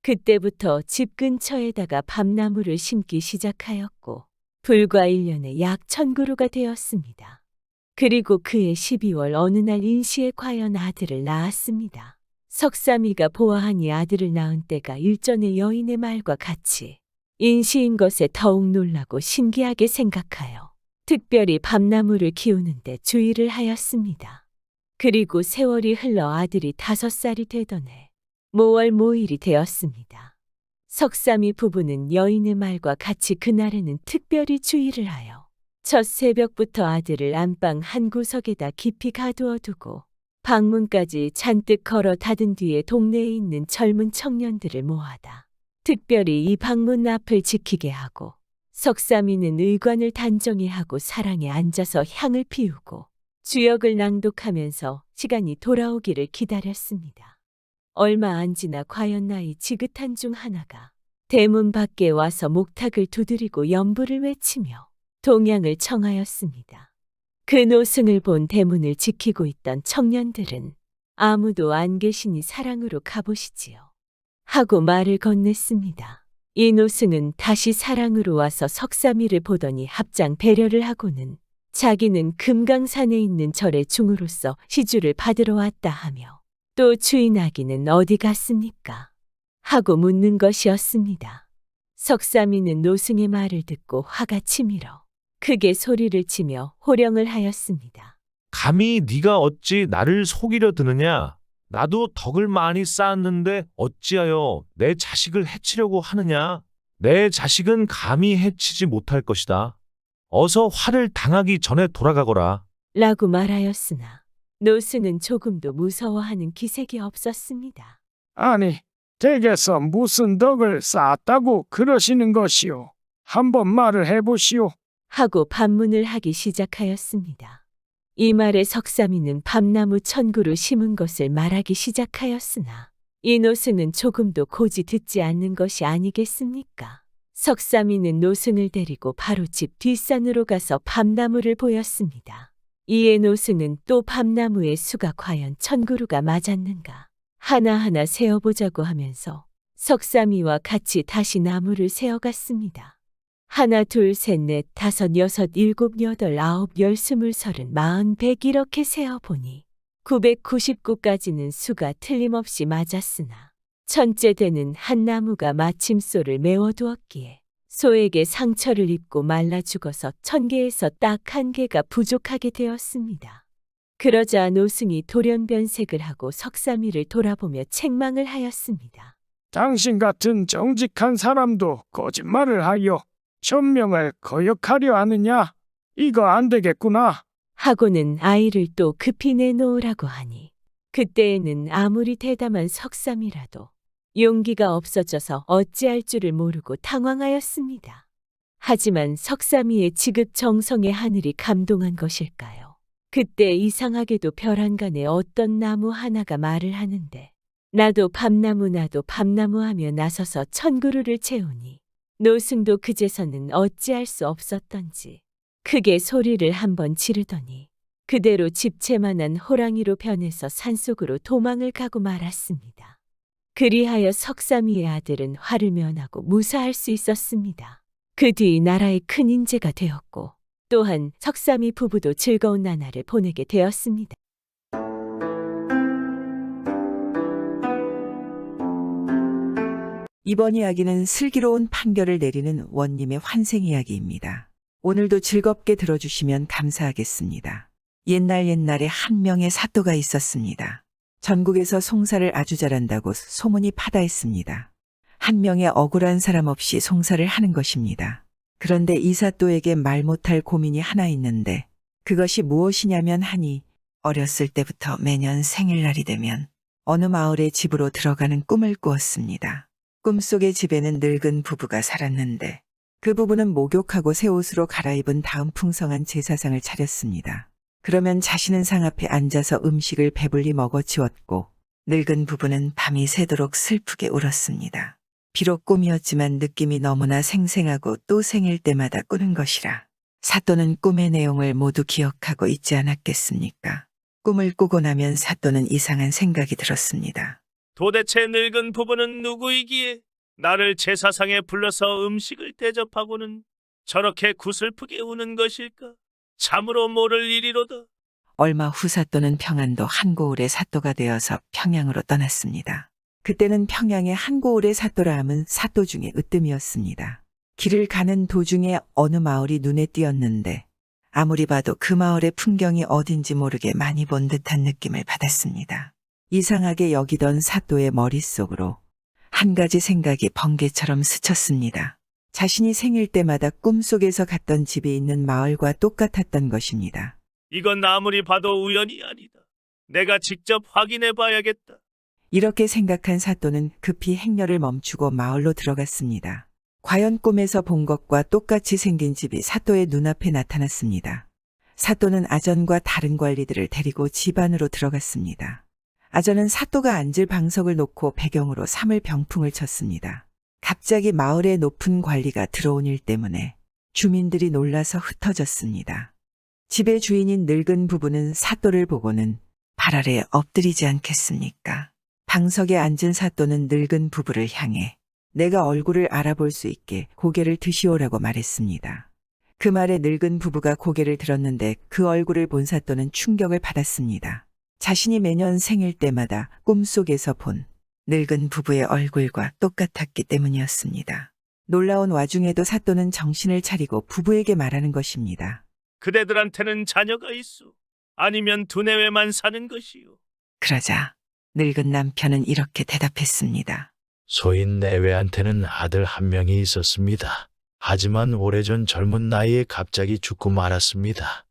그때부터 집 근처에다가 밤나무를 심기 시작하였고 불과 1년에 약 1000그루가 되었습니다. 그리고 그해 12월 어느 날 인시에 과연 아들을 낳았습니다. 석삼이가 보아하니 아들을 낳은 때가 일전의 여인의 말과 같이 인시인 것에 더욱 놀라고 신기하게 생각하여 특별히 밤나무를 키우는데 주의를 하였습니다. 그리고 세월이 흘러 아들이 5살이 되던 해 모월 모일이 되었습니다. 석삼이 부부는 여인의 말과 같이 그날에는 특별히 주의를 하여 첫 새벽부터 아들을 안방 한 구석에다 깊이 가두어 두고 방문까지 잔뜩 걸어 닫은 뒤에 동네에 있는 젊은 청년들을 모아다 특별히 이 방문 앞을 지키게 하고 석삼이는 의관을 단정히 하고 사랑에 앉아서 향을 피우고 주역을 낭독하면서 시간이 돌아오기를 기다렸습니다. 얼마 안 지나 과연 나이 지긋한 중 하나가 대문 밖에 와서 목탁을 두드리고 연부를 외치며 동양을 청하였습니다. 그 노승을 본 대문을 지키고 있던 청년들은 아무도 안 계시니 사랑으로 가보시지요. 하고 말을 건넸습니다. 이 노승은 다시 사랑으로 와서 석삼이를 보더니 합장 배려를 하고는 자기는 금강산에 있는 절의 중으로서 시주를 받으러 왔다 하며 또 주인 아기는 어디 갔습니까? 하고 묻는 것이었습니다. 석삼이는 노승의 말을 듣고 화가 치밀어 크게 소리를 치며 호령을 하였습니다. 감히 네가 어찌 나를 속이려 드느냐? 나도 덕을 많이 쌓았는데 어찌하여 내 자식을 해치려고 하느냐? 내 자식은 감히 해치지 못할 것이다. 어서 화를 당하기 전에 돌아가거라. 라고 말하였으나 노승은 조금도 무서워하는 기색이 없었습니다. 아니, 댁에서 무슨 덕을 쌓았다고 그러시는 것이오? 한번 말을 해보시오. 하고 반문을 하기 시작하였습니다. 이 말에 석삼이는 밤나무 1000그루 심은 것을 말하기 시작하였으나 이 노승은 조금도 고지 듣지 않는 것이 아니겠습니까? 석삼이는 노승을 데리고 바로 집 뒷산으로 가서 밤나무를 보였습니다. 이에 노승은 또 밤나무의 수가 과연 1000그루가 맞았는가 하나하나 세어보자고 하면서 석삼이와 같이 다시 나무를 세어갔습니다. 하나, 둘, 셋, 넷, 다섯, 여섯, 일곱, 여덟, 아홉, 열, 스물, 서른, 마흔, 백 이렇게 세어보니 999까지는 수가 틀림없이 맞았으나 천째 되는 한 나무가 마침소를 메워두었기에 소에게 상처를 입고 말라 죽어서 1000개에서 딱 1개가 부족하게 되었습니다. 그러자 노승이 돌연변색을 하고 석삼이를 돌아보며 책망을 하였습니다. 당신 같은 정직한 사람도 거짓말을 하여 천명을 거역하려 하느냐? 이거 안 되겠구나. 하고는 아이를 또 급히 내놓으라고 하니 그때에는 아무리 대담한 석삼이라도 용기가 없어져서 어찌할 줄을 모르고 당황하였습니다. 하지만 석삼이의 지극정성에 하늘이 감동한 것일까요? 그때 이상하게도 별안간에 어떤 나무 하나가 말을 하는데 나도 밤나무 하며 나서서 1000그루를 채우니 노승도 그제서는 어찌할 수 없었던지 크게 소리를 한번 지르더니 그대로 집채만한 호랑이로 변해서 산속으로 도망을 가고 말았습니다. 그리하여 석삼이의 아들은 화를 면하고 무사할 수 있었습니다. 그 뒤 나라의 큰 인재가 되었고 또한 석삼이 부부도 즐거운 나날을 보내게 되었습니다. 이번 이야기는 슬기로운 판결을 내리는 원님의 환생 이야기입니다. 오늘도 즐겁게 들어주시면 감사하겠습니다. 옛날에 한 명의 사또가 있었습니다. 전국에서 송사를 아주 잘한다고 소문이 파다했습니다. 한 명의 억울한 사람 없이 송사를 하는 것입니다. 그런데 이 사또에게 말 못할 고민이 하나 있는데 그것이 무엇이냐면 하니 어렸을 때부터 매년 생일날이 되면 어느 마을의 집으로 들어가는 꿈을 꾸었습니다. 꿈속의 집에는 늙은 부부가 살았는데 그 부부는 목욕하고 새 옷으로 갈아입은 다음 풍성한 제사상을 차렸습니다. 그러면 자신은 상 앞에 앉아서 음식을 배불리 먹어치웠고 늙은 부부는 밤이 새도록 슬프게 울었습니다. 비록 꿈이었지만 느낌이 너무나 생생하고 또 생일 때마다 꾸는 것이라 사또는 꿈의 내용을 모두 기억하고 있지 않았겠습니까? 꿈을 꾸고 나면 사또는 이상한 생각이 들었습니다. 도대체 늙은 부부는 누구이기에 나를 제사상에 불러서 음식을 대접하고는 저렇게 구슬프게 우는 것일까? 참으로 모를 일이로다. 얼마 후 사또는 평안도 한고을의 사또가 되어서 평양으로 떠났습니다. 그때는 평양의 한고을의 사또라 함은 사또 중에 으뜸이었습니다. 길을 가는 도중에 어느 마을이 눈에 띄었는데 아무리 봐도 그 마을의 풍경이 어딘지 모르게 많이 본 듯한 느낌을 받았습니다. 이상하게 여기던 사또의 머릿속으로 한 가지 생각이 번개처럼 스쳤습니다. 자신이 생일 때마다 꿈속에서 갔던 집이 있는 마을과 똑같았던 것입니다. 이건 아무리 봐도 우연이 아니다. 내가 직접 확인해 봐야겠다. 이렇게 생각한 사또는 급히 행렬을 멈추고 마을로 들어갔습니다. 과연 꿈에서 본 것과 똑같이 생긴 집이 사또의 눈앞에 나타났습니다. 사또는 아전과 다른 관리들을 데리고 집 안으로 들어갔습니다. 아전은 사또가 앉을 방석을 놓고 배경으로 사물 병풍을 쳤습니다. 갑자기 마을의 높은 관리가 들어온 일 때문에 주민들이 놀라서 흩어졌습니다. 집의 주인인 늙은 부부는 사또를 보고는 발 아래에 엎드리지 않겠습니까? 방석에 앉은 사또는 늙은 부부를 향해 내가 얼굴을 알아볼 수 있게 고개를 드시오라고 말했습니다. 그 말에 늙은 부부가 고개를 들었는데 그 얼굴을 본 사또는 충격을 받았습니다. 자신이 매년 생일 때마다 꿈속에서 본 늙은 부부의 얼굴과 똑같았기 때문이었습니다. 놀라운 와중에도 사또는 정신을 차리고 부부에게 말하는 것입니다. 그대들한테는 자녀가 있소. 아니면 두뇌외만 사는 것이오. 그러자 늙은 남편은 이렇게 대답했습니다. 소인 내외한테는 아들 한 명이 있었습니다. 하지만 오래전 젊은 나이에 갑자기 죽고 말았습니다.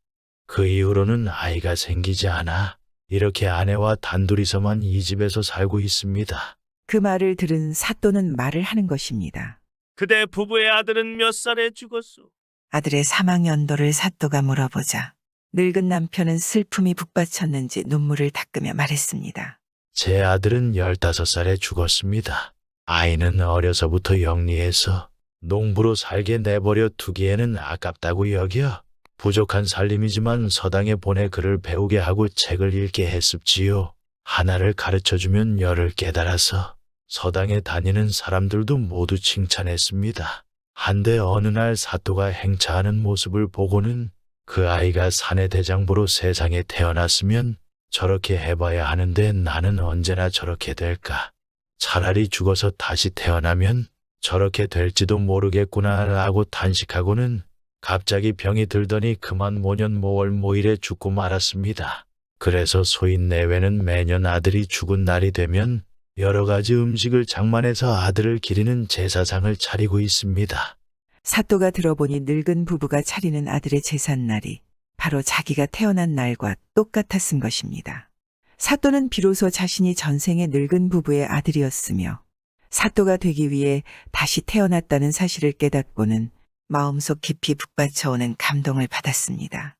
그 이후로는 아이가 생기지 않아 이렇게 아내와 단둘이서만 이 집에서 살고 있습니다. 그 말을 들은 사또는 말을 하는 것입니다. 그대 부부의 아들은 몇 살에 죽었소? 아들의 사망 연도를 사또가 물어보자 늙은 남편은 슬픔이 북받쳤는지 눈물을 닦으며 말했습니다. 제 아들은 15살에 죽었습니다. 아이는 어려서부터 영리해서 농부로 살게 내버려 두기에는 아깝다고 여겨 부족한 살림이지만 서당에 보내 글을 배우게 하고 책을 읽게 했습지요. 하나를 가르쳐주면 열을 깨달아서 서당에 다니는 사람들도 모두 칭찬했습니다. 한데 어느 날 사또가 행차하는 모습을 보고는 그 아이가 사내 대장부로 세상에 태어났으면 저렇게 해봐야 하는데 나는 언제나 저렇게 될까? 차라리 죽어서 다시 태어나면 저렇게 될지도 모르겠구나라고 탄식하고는 갑자기 병이 들더니 그만 모년 모월 모일에 죽고 말았습니다. 그래서 소인 내외는 매년 아들이 죽은 날이 되면 여러 가지 음식을 장만해서 아들을 기리는 제사상을 차리고 있습니다. 사또가 들어보니 늙은 부부가 차리는 아들의 제삿날이 바로 자기가 태어난 날과 똑같았은 것입니다. 사또는 비로소 자신이 전생의 늙은 부부의 아들이었으며 사또가 되기 위해 다시 태어났다는 사실을 깨닫고는 마음속 깊이 북받쳐오는 감동을 받았습니다.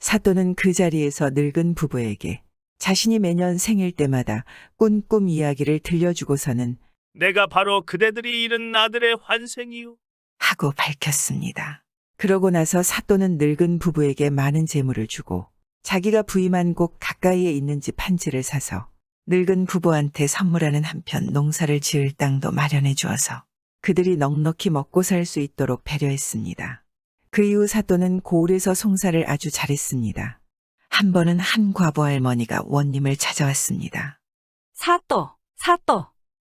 사또는 그 자리에서 늙은 부부에게 자신이 매년 생일 때마다 꾼 꿈 이야기를 들려주고서는 내가 바로 그대들이 잃은 아들의 환생이요. 하고 밝혔습니다. 그러고 나서 사또는 늙은 부부에게 많은 재물을 주고 자기가 부임한 곳 가까이에 있는 집 한 채를 사서 늙은 부부한테 선물하는 한편 농사를 지을 땅도 마련해 주어서 그들이 넉넉히 먹고 살 수 있도록 배려했습니다. 그 이후 사또는 고을에서 송사를 아주 잘했습니다. 한 번은 한 과부 할머니가 원님을 찾아왔습니다. 사또.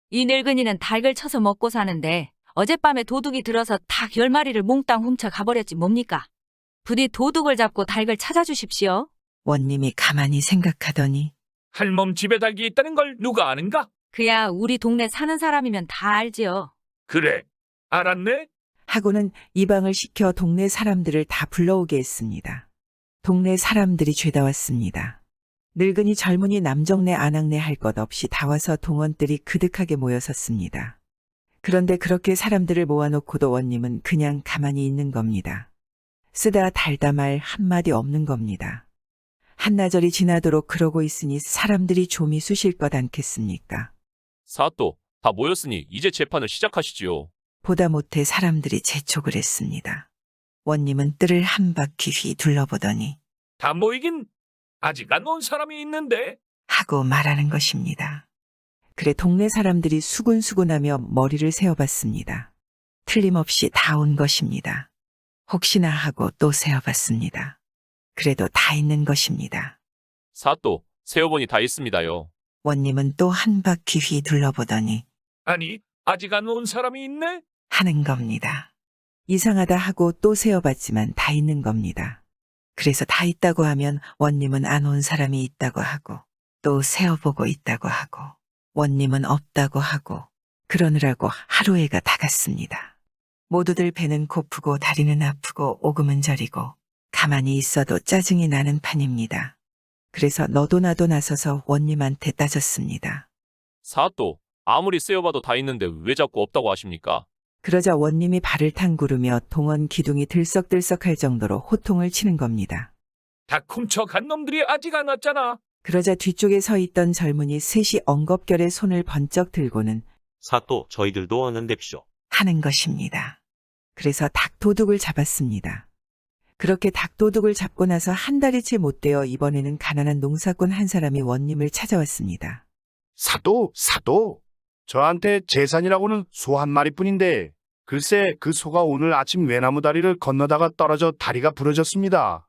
이 늙은이는 닭을 쳐서 먹고 사는데 어젯밤에 도둑이 들어서 닭 10마리를 몽땅 훔쳐 가버렸지 뭡니까? 부디 도둑을 잡고 닭을 찾아주십시오. 원님이 가만히 생각하더니 할멈 집에 닭이 있다는 걸 누가 아는가? 그야 우리 동네 사는 사람이면 다 알지요. 그래, 알았네? 하고는 이방을 시켜 동네 사람들을 다 불러오게 했습니다. 동네 사람들이 죄다 왔습니다. 늙은이 젊은이 남정네 아낙네 할 것 없이 다 와서 동원들이 그득하게 모여섰습니다. 그런데 그렇게 사람들을 모아놓고도 원님은 그냥 가만히 있는 겁니다. 쓰다 달다 말 한마디 없는 겁니다. 한나절이 지나도록 그러고 있으니 사람들이 좀이 쑤실 것 않겠습니까? 사또, 다 모였으니 이제 재판을 시작하시지요. 보다 못해 사람들이 재촉을 했습니다. 원님은 뜰을 한 바퀴 휘 둘러보더니 다 모이긴 아직 안 온 사람이 있는데. 하고 말하는 것입니다. 그래 동네 사람들이 수군수군하며 머리를 세어봤습니다. 틀림없이 다 온 것입니다. 혹시나 하고 또 세어봤습니다. 그래도 다 있는 것입니다. 사또, 세어보니 다 있습니다요. 원님은 또 한 바퀴 휘 둘러보더니 아니, 아직 안 온 사람이 있네? 하는 겁니다. 이상하다 하고 또 세어봤지만 다 있는 겁니다. 그래서 다 있다고 하면 원님은 안 온 사람이 있다고 하고 또 세어보고 있다고 하고 원님은 없다고 하고 그러느라고 하루해가 다 갔습니다. 모두들 배는 고프고 다리는 아프고 오금은 저리고 가만히 있어도 짜증이 나는 판입니다. 그래서 너도 나도 나서서 원님한테 따졌습니다. 사또, 아무리 세어봐도 다 있는데 왜 자꾸 없다고 하십니까? 그러자 원님이 발을 탕구르며 동원 기둥이 들썩들썩할 정도로 호통을 치는 겁니다. 닭 훔쳐 간 놈들이 아직 안 왔잖아. 그러자 뒤쪽에 서 있던 젊은이 셋이 엉겁결에 손을 번쩍 들고는 사또, 저희들도 얻는답쇼. 하는 것입니다. 그래서 닭도둑을 잡았습니다. 그렇게 닭도둑을 잡고 나서 한 달이 채 못 되어 이번에는 가난한 농사꾼 한 사람이 원님을 찾아왔습니다. 사또, 저한테 재산이라고는 소 한 마리뿐인데 글쎄 그 소가 오늘 아침 외나무 다리를 건너다가 떨어져 다리가 부러졌습니다.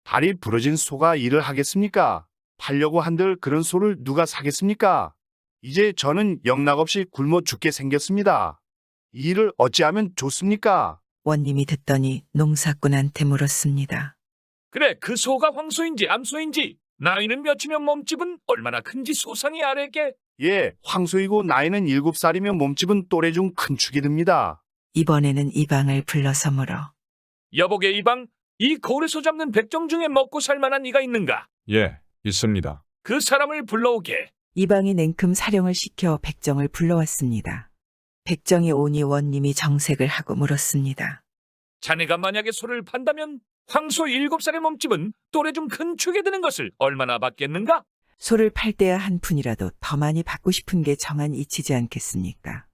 다리 부러진 소가 일을 하겠습니까? 팔려고 한들 그런 소를 누가 사겠습니까? 이제 저는 영락없이 굶어 죽게 생겼습니다. 이 일을 어찌하면 좋습니까? 원님이 듣더니 농사꾼한테 물었습니다. 그래, 그 소가 황소인지 암소인지 나이는 몇이면 몸집은 얼마나 큰지 소상히 알게. 예, 황소이고 나이는 7살이며 몸집은 또래 중 큰 축이 듭니다. 이번에는 이방을 불러서 물어 여보게 이방, 이 고래소 잡는 백정 중에 먹고 살만한 이가 있는가? 예, 있습니다. 그 사람을 불러오게. 이방이 냉큼 사령을 시켜 백정을 불러왔습니다. 백정이 오니 원님이 정색을 하고 물었습니다. 자네가 만약에 소를 판다면 황소 7살의 몸집은 또래 중 큰 축에 드는 것을 얼마나 받겠는가? 소를 팔 때야 한 푼이라도 더 많이 받고 싶은 게 정한 이치지 않겠습니까?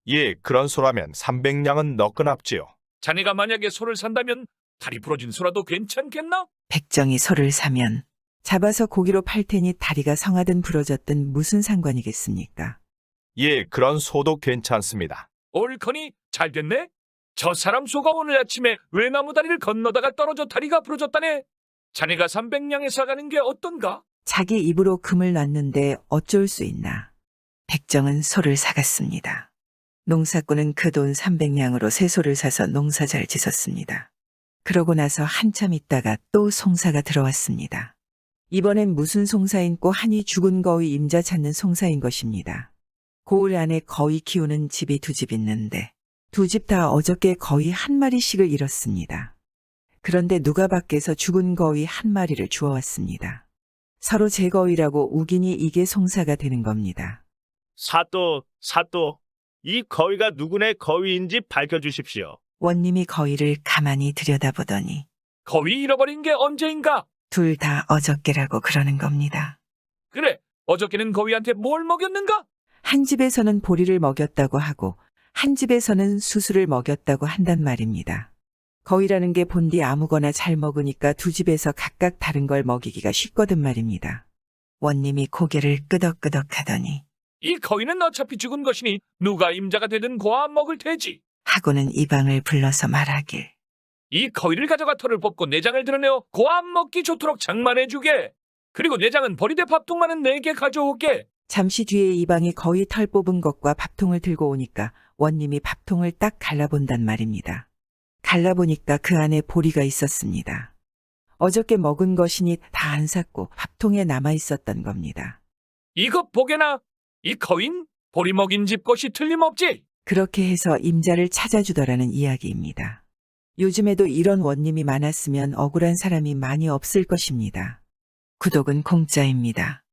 예, 그런 소라면 300냥은 너끈합지요. 자네가 만약에 소를 산다면 다리 부러진 소라도 괜찮겠나? 백정이 소를 사면 잡아서 고기로 팔 테니 다리가 성하든 부러졌든 무슨 상관이겠습니까? 예, 그런 소도 괜찮습니다. 옳거니 잘 됐네. 저 사람 소가 오늘 아침에 외나무 다리를 건너다가 떨어져 다리가 부러졌다네. 자네가 300냥에 사가는 게 어떤가? 자기 입으로 금을 놨는데 어쩔 수 있나. 백정은 소를 사갔습니다. 농사꾼은 그 돈 300냥으로 새 소를 사서 농사 잘 짓었습니다. 그러고 나서 한참 있다가 또 송사가 들어왔습니다. 이번엔 무슨 송사인 꼬 한이 죽은 거위 임자 찾는 송사인 것입니다. 고을 안에 거위 키우는 집이 2집 있는데 2집 다 어저께 거위 1마리씩을 잃었습니다. 그런데 누가 밖에서 죽은 거위 1마리를 주워왔습니다. 서로 제 거위라고 우기니 이게 송사가 되는 겁니다. 사또, 이 거위가 누구네 거위인지 밝혀주십시오. 원님이 거위를 가만히 들여다보더니 거위 잃어버린 게 언제인가? 둘 다 어저께라고 그러는 겁니다. 그래, 어저께는 거위한테 뭘 먹였는가? 한 집에서는 보리를 먹였다고 하고 한 집에서는 수수를 먹였다고 한단 말입니다. 거위라는 게 본디 아무거나 잘 먹으니까 2집에서 각각 다른 걸 먹이기가 쉽거든 말입니다. 원님이 고개를 끄덕끄덕 하더니 이 거위는 어차피 죽은 것이니 누가 임자가 되든 고아 먹을 테지. 하고는 이방을 불러서 말하길. 이 거위를 가져가 털을 뽑고 내장을 드러내어 고아 먹기 좋도록 장만해주게. 그리고 내장은 버리되 밥통만은 내게 가져오게. 잠시 뒤에 이방이 거위 털 뽑은 것과 밥통을 들고 오니까 원님이 밥통을 딱 갈라본단 말입니다. 갈라보니까 그 안에 보리가 있었습니다. 어저께 먹은 것이니 다 안 샀고 밥통에 남아있었던 겁니다. 이것 보게나. 이 거인 보리 먹인 집 것이 틀림없지. 그렇게 해서 임자를 찾아주더라는 이야기입니다. 요즘에도 이런 원님이 많았으면 억울한 사람이 많이 없을 것입니다. 구독은 공짜입니다.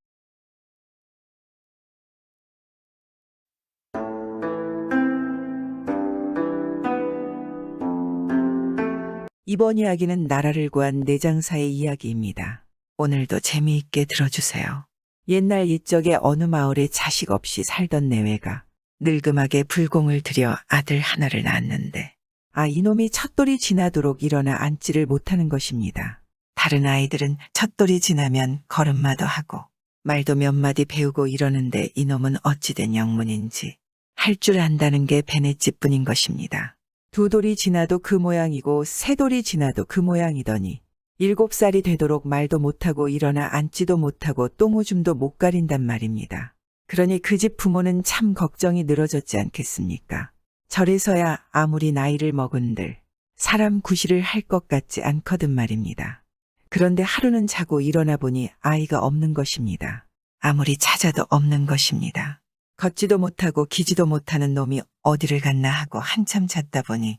이번 이야기는 나라를 구한 내장사의 이야기입니다. 오늘도 재미있게 들어주세요. 옛날 옛적에 어느 마을에 자식 없이 살던 내외가 늙음하게 불공을 들여 아들 하나를 낳았는데 이놈이 첫 돌이 지나도록 일어나 앉지를 못하는 것입니다. 다른 아이들은 첫 돌이 지나면 걸음마도 하고 말도 몇 마디 배우고 이러는데 이놈은 어찌된 영문인지 할 줄 안다는 게 베네집뿐인 것입니다. 2돌이 지나도 그 모양이고 3돌이 지나도 그 모양이더니 7살이 되도록 말도 못하고 일어나 앉지도 못하고 똥오줌도 못 가린단 말입니다. 그러니 그 집 부모는 참 걱정이 늘어졌지 않겠습니까? 저래서야 아무리 나이를 먹은들 사람 구실을 할 것 같지 않거든 말입니다. 그런데 하루는 자고 일어나 보니 아이가 없는 것입니다. 아무리 찾아도 없는 것입니다. 걷지도 못하고 기지도 못하는 놈이 어디를 갔나 하고 한참 찾다 보니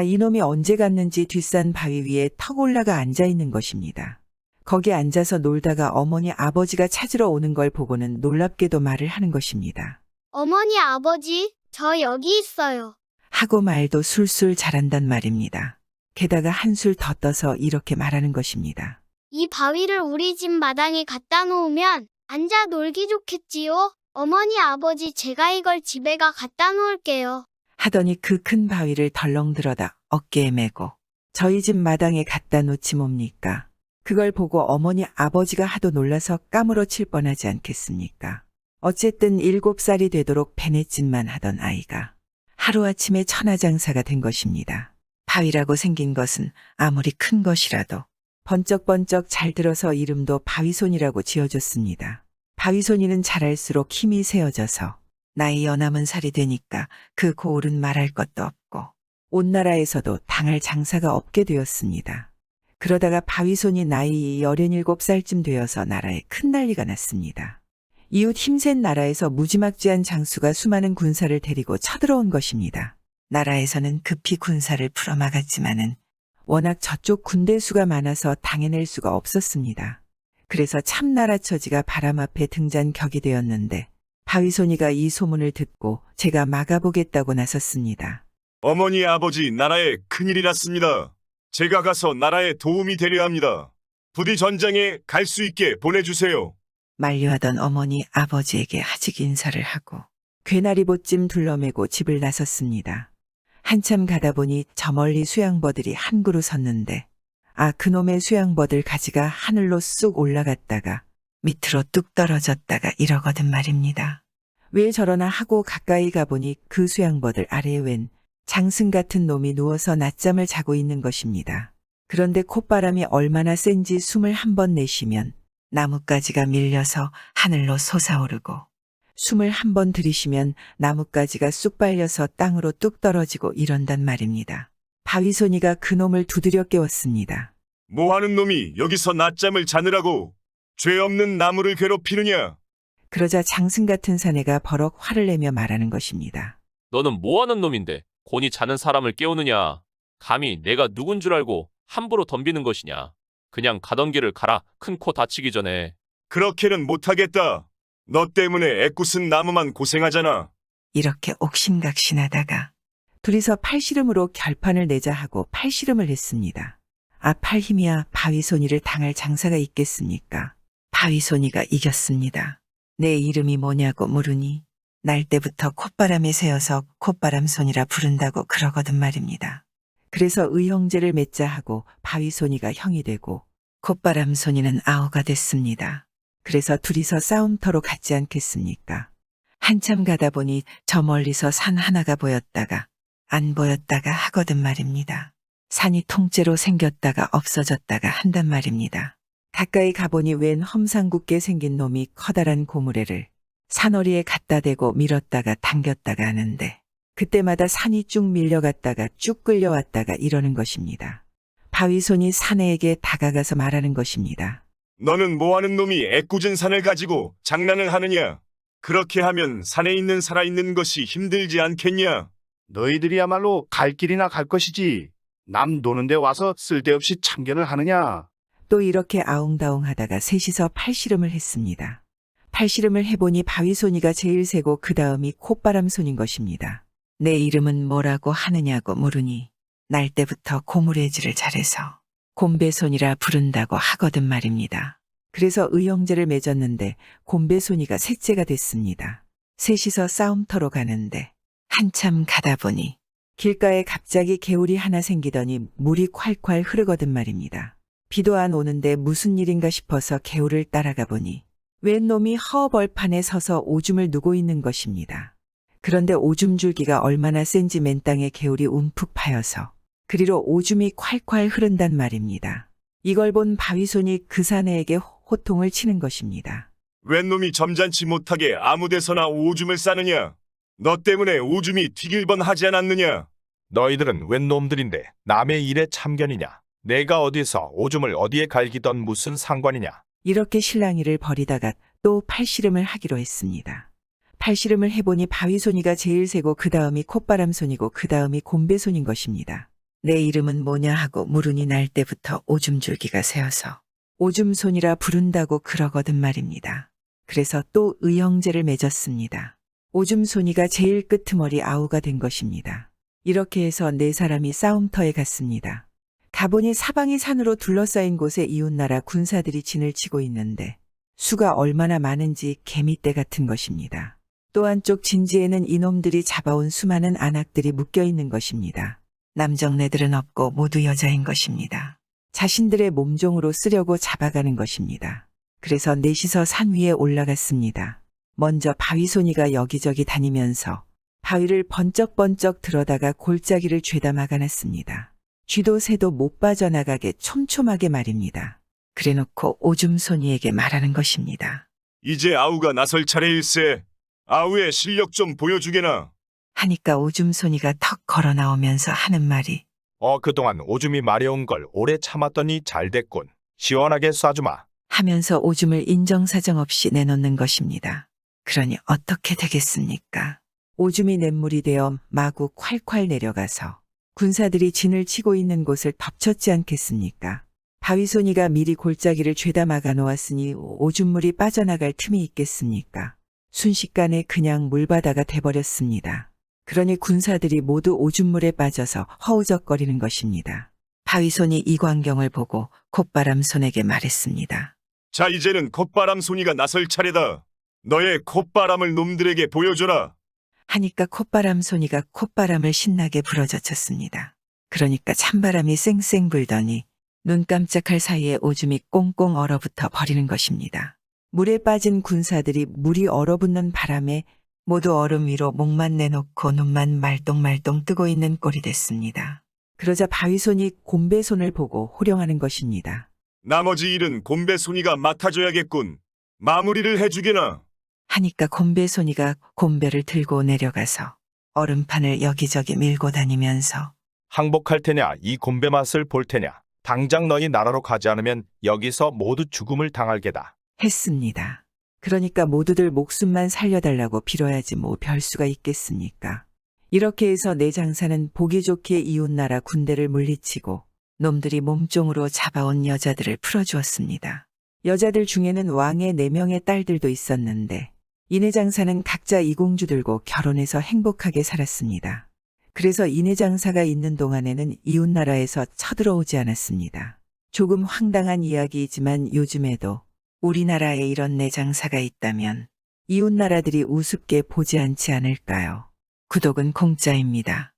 이놈이 언제 갔는지 뒷산 바위 위에 턱 올라가 앉아 있는 것입니다. 거기 앉아서 놀다가 어머니 아버지가 찾으러 오는 걸 보고는 놀랍게도 말을 하는 것입니다. 어머니 아버지, 저 여기 있어요. 하고 말도 술술 잘한단 말입니다. 게다가 한술 더 떠서 이렇게 말하는 것입니다. 이 바위를 우리 집 마당에 갖다 놓으면 앉아 놀기 좋겠지요? 어머니 아버지, 제가 이걸 집에 갖다 놓을게요. 하더니 그 큰 바위를 덜렁 들어다 어깨에 메고 저희 집 마당에 갖다 놓지 뭡니까? 그걸 보고 어머니 아버지가 하도 놀라서 까무러칠 뻔하지 않겠습니까? 어쨌든 7살이 되도록 베네짓만 하던 아이가 하루아침에 천하장사가 된 것입니다. 바위라고 생긴 것은 아무리 큰 것이라도 번쩍번쩍 잘 들어서 이름도 바위손이라고 지어줬습니다. 바위손이는 자랄수록 힘이 세어져서 나이 여남은 살이 되니까 그 고을은 말할 것도 없고 온 나라에서도 당할 장사가 없게 되었습니다. 그러다가 바위손이 나이 87살쯤 되어서 나라에 큰 난리가 났습니다. 이웃 힘센 나라에서 무지막지한 장수가 수많은 군사를 데리고 쳐들어온 것입니다. 나라에서는 급히 군사를 풀어막았지만은 워낙 저쪽 군대 수가 많아서 당해낼 수가 없었습니다. 그래서 참 나라 처지가 바람 앞에 등잔격이 되었는데 바위손이가 이 소문을 듣고 제가 막아보겠다고 나섰습니다. 어머니 아버지, 나라에 큰일이 났습니다. 제가 가서 나라에 도움이 되려 합니다. 부디 전장에 갈 수 있게 보내주세요. 만류하던 어머니 아버지에게 하직 인사를 하고 괴나리 보찜 둘러매고 집을 나섰습니다. 한참 가다 보니 저 멀리 수양버들이 한 그루 섰는데 그놈의 수양버들 가지가 하늘로 쑥 올라갔다가 밑으로 뚝 떨어졌다가 이러거든 말입니다. 왜 저러나 하고 가까이 가보니 그 수양버들 아래에 웬 장승 같은 놈이 누워서 낮잠을 자고 있는 것입니다. 그런데 콧바람이 얼마나 센지 숨을 한 번 내쉬면 나뭇가지가 밀려서 하늘로 솟아오르고 숨을 한 번 들이쉬면 나뭇가지가 쑥 빨려서 땅으로 뚝 떨어지고 이런단 말입니다. 바위손이가 그놈을 두드려 깨웠습니다. 뭐하는 놈이 여기서 낮잠을 자느라고 죄 없는 나무를 괴롭히느냐? 그러자 장승 같은 사내가 버럭 화를 내며 말하는 것입니다. 너는 뭐하는 놈인데 곤히 자는 사람을 깨우느냐? 감히 내가 누군 줄 알고 함부로 덤비는 것이냐? 그냥 가던 길을 가라. 큰 코 다치기 전에. 그렇게는 못하겠다. 너 때문에 애꿎은 나무만 고생하잖아. 이렇게 옥신각신하다가 둘이서 팔씨름으로 결판을 내자 하고 팔씨름을 했습니다. 팔힘이야 바위손이를 당할 장사가 있겠습니까? 바위손이가 이겼습니다. 내 이름이 뭐냐고 물으니 날 때부터 콧바람에 새어서 콧바람손이라 부른다고 그러거든 말입니다. 그래서 의형제를 맺자 하고 바위손이가 형이 되고 콧바람손이는 아우가 됐습니다. 그래서 둘이서 싸움터로 갔지 않겠습니까? 한참 가다 보니 저 멀리서 산 하나가 보였다가 안 보였다가 하거든 말입니다. 산이 통째로 생겼다가 없어졌다가 한단 말입니다. 가까이 가보니 웬 험상궂게 생긴 놈이 커다란 고무래를 산허리에 갖다 대고 밀었다가 당겼다가 하는데 그때마다 산이 쭉 밀려갔다가 쭉 끌려왔다가 이러는 것입니다. 바위손이 사내에게 다가가서 말하는 것입니다. 너는 뭐하는 놈이 애꿎은 산을 가지고 장난을 하느냐? 그렇게 하면 산에 있는 살아있는 것이 힘들지 않겠냐? 너희들이야말로 갈 길이나 갈 것이지. 남 노는데 와서 쓸데없이 참견을 하느냐? 또 이렇게 아웅다웅 하다가 셋이서 팔씨름을 했습니다. 팔씨름을 해보니 바위손이가 제일 세고 그 다음이 콧바람손인 것입니다. 내 이름은 뭐라고 하느냐고 물으니 날 때부터 고무래질을 잘해서 곰배손이라 부른다고 하거든 말입니다. 그래서 의형제를 맺었는데 곰배손이가 셋째가 됐습니다. 셋이서 싸움터로 가는데 한참 가다 보니 길가에 갑자기 개울이 하나 생기더니 물이 콸콸 흐르거든 말입니다. 비도 안 오는데 무슨 일인가 싶어서 개울을 따라가 보니 웬 놈이 허벌판에 서서 오줌을 누고 있는 것입니다. 그런데 오줌 줄기가 얼마나 센지 맨 땅에 개울이 움푹 파여서 그리로 오줌이 콸콸 흐른단 말입니다. 이걸 본 바위손이 그 사내에게 호통을 치는 것입니다. 웬 놈이 점잖지 못하게 아무 데서나 오줌을 싸느냐? 너 때문에 오줌이 튀길번 하지 않았느냐? 너희들은 웬 놈들인데 남의 일에 참견이냐? 내가 어디서 오줌을 어디에 갈기던 무슨 상관이냐? 이렇게 실랑이를 벌이다가 또 팔씨름을 하기로 했습니다. 팔씨름을 해보니 바위손이가 제일 세고 그 다음이 콧바람손이고 그 다음이 곰배손인 것입니다. 내 이름은 뭐냐 하고 물으니 날 때부터 오줌줄기가 새어서 오줌손이라 부른다고 그러거든 말입니다. 그래서 또 의형제를 맺었습니다. 오줌손이가 제일 끄트머리 아우가 된 것입니다. 이렇게 해서 네 사람이 싸움터에 갔습니다. 가보니 사방이 산으로 둘러싸인 곳에 이웃나라 군사들이 진을 치고 있는데 수가 얼마나 많은지 개미떼 같은 것입니다. 또 한쪽 진지에는 이놈들이 잡아온 수많은 안악들이 묶여 있는 것입니다. 남정네들은 없고 모두 여자인 것입니다. 자신들의 몸종으로 쓰려고 잡아가는 것입니다. 그래서 넷이서 산 위에 올라갔습니다. 먼저 바위손이가 여기저기 다니면서 바위를 번쩍번쩍 들어다가 골짜기를 죄다 막아놨습니다. 쥐도 새도 못 빠져나가게 촘촘하게 말입니다. 그래놓고 오줌손이에게 말하는 것입니다. 이제 아우가 나설 차례일세. 아우의 실력 좀 보여주게나. 하니까 오줌손이가 턱 걸어 나오면서 하는 말이 그동안 오줌이 마려운 걸 오래 참았더니 잘됐군. 시원하게 쏴주마. 하면서 오줌을 인정사정 없이 내놓는 것입니다. 그러니 어떻게 되겠습니까? 오줌이 냇물이 되어 마구 콸콸 내려가서 군사들이 진을 치고 있는 곳을 덮쳤지 않겠습니까? 바위손이가 미리 골짜기를 죄다 막아 놓았으니 오줌물이 빠져나갈 틈이 있겠습니까? 순식간에 그냥 물바다가 돼버렸습니다. 그러니 군사들이 모두 오줌물에 빠져서 허우적거리는 것입니다. 바위손이 이 광경을 보고 콧바람손에게 말했습니다. 자, 이제는 콧바람손이가 나설 차례다. 너의 콧바람을 놈들에게 보여줘라. 하니까 콧바람손이가 콧바람을 신나게 불어젖혔습니다. 그러니까 찬바람이 쌩쌩 불더니 눈 깜짝할 사이에 오줌이 꽁꽁 얼어붙어 버리는 것입니다. 물에 빠진 군사들이 물이 얼어붙는 바람에 모두 얼음 위로 목만 내놓고 눈만 말똥말똥 뜨고 있는 꼴이 됐습니다. 그러자 바위손이 곰배손을 보고 호령하는 것입니다. 나머지 일은 곰배손이가 맡아줘야겠군. 마무리를 해주게나. 하니까 곰배손이가 곰배를 들고 내려가서 얼음판을 여기저기 밀고 다니면서 항복할 테냐, 이 곰배 맛을 볼 테냐. 당장 너희 나라로 가지 않으면 여기서 모두 죽음을 당할 게다. 했습니다. 그러니까 모두들 목숨만 살려달라고 빌어야지 뭐 별수가 있겠습니까? 이렇게 해서 내장사는 보기 좋게 이웃나라 군대를 물리치고 놈들이 몸종으로 잡아온 여자들을 풀어주었습니다. 여자들 중에는 왕의 4명의 딸들도 있었는데 이내장사는 각자 이공주 들고 결혼해서 행복하게 살았습니다. 그래서 이내장사가 있는 동안에는 이웃나라에서 쳐들어오지 않았습니다. 조금 황당한 이야기이지만 요즘에도 우리나라에 이런 내장사가 있다면 이웃나라들이 우습게 보지 않지 않을까요? 구독은 공짜입니다.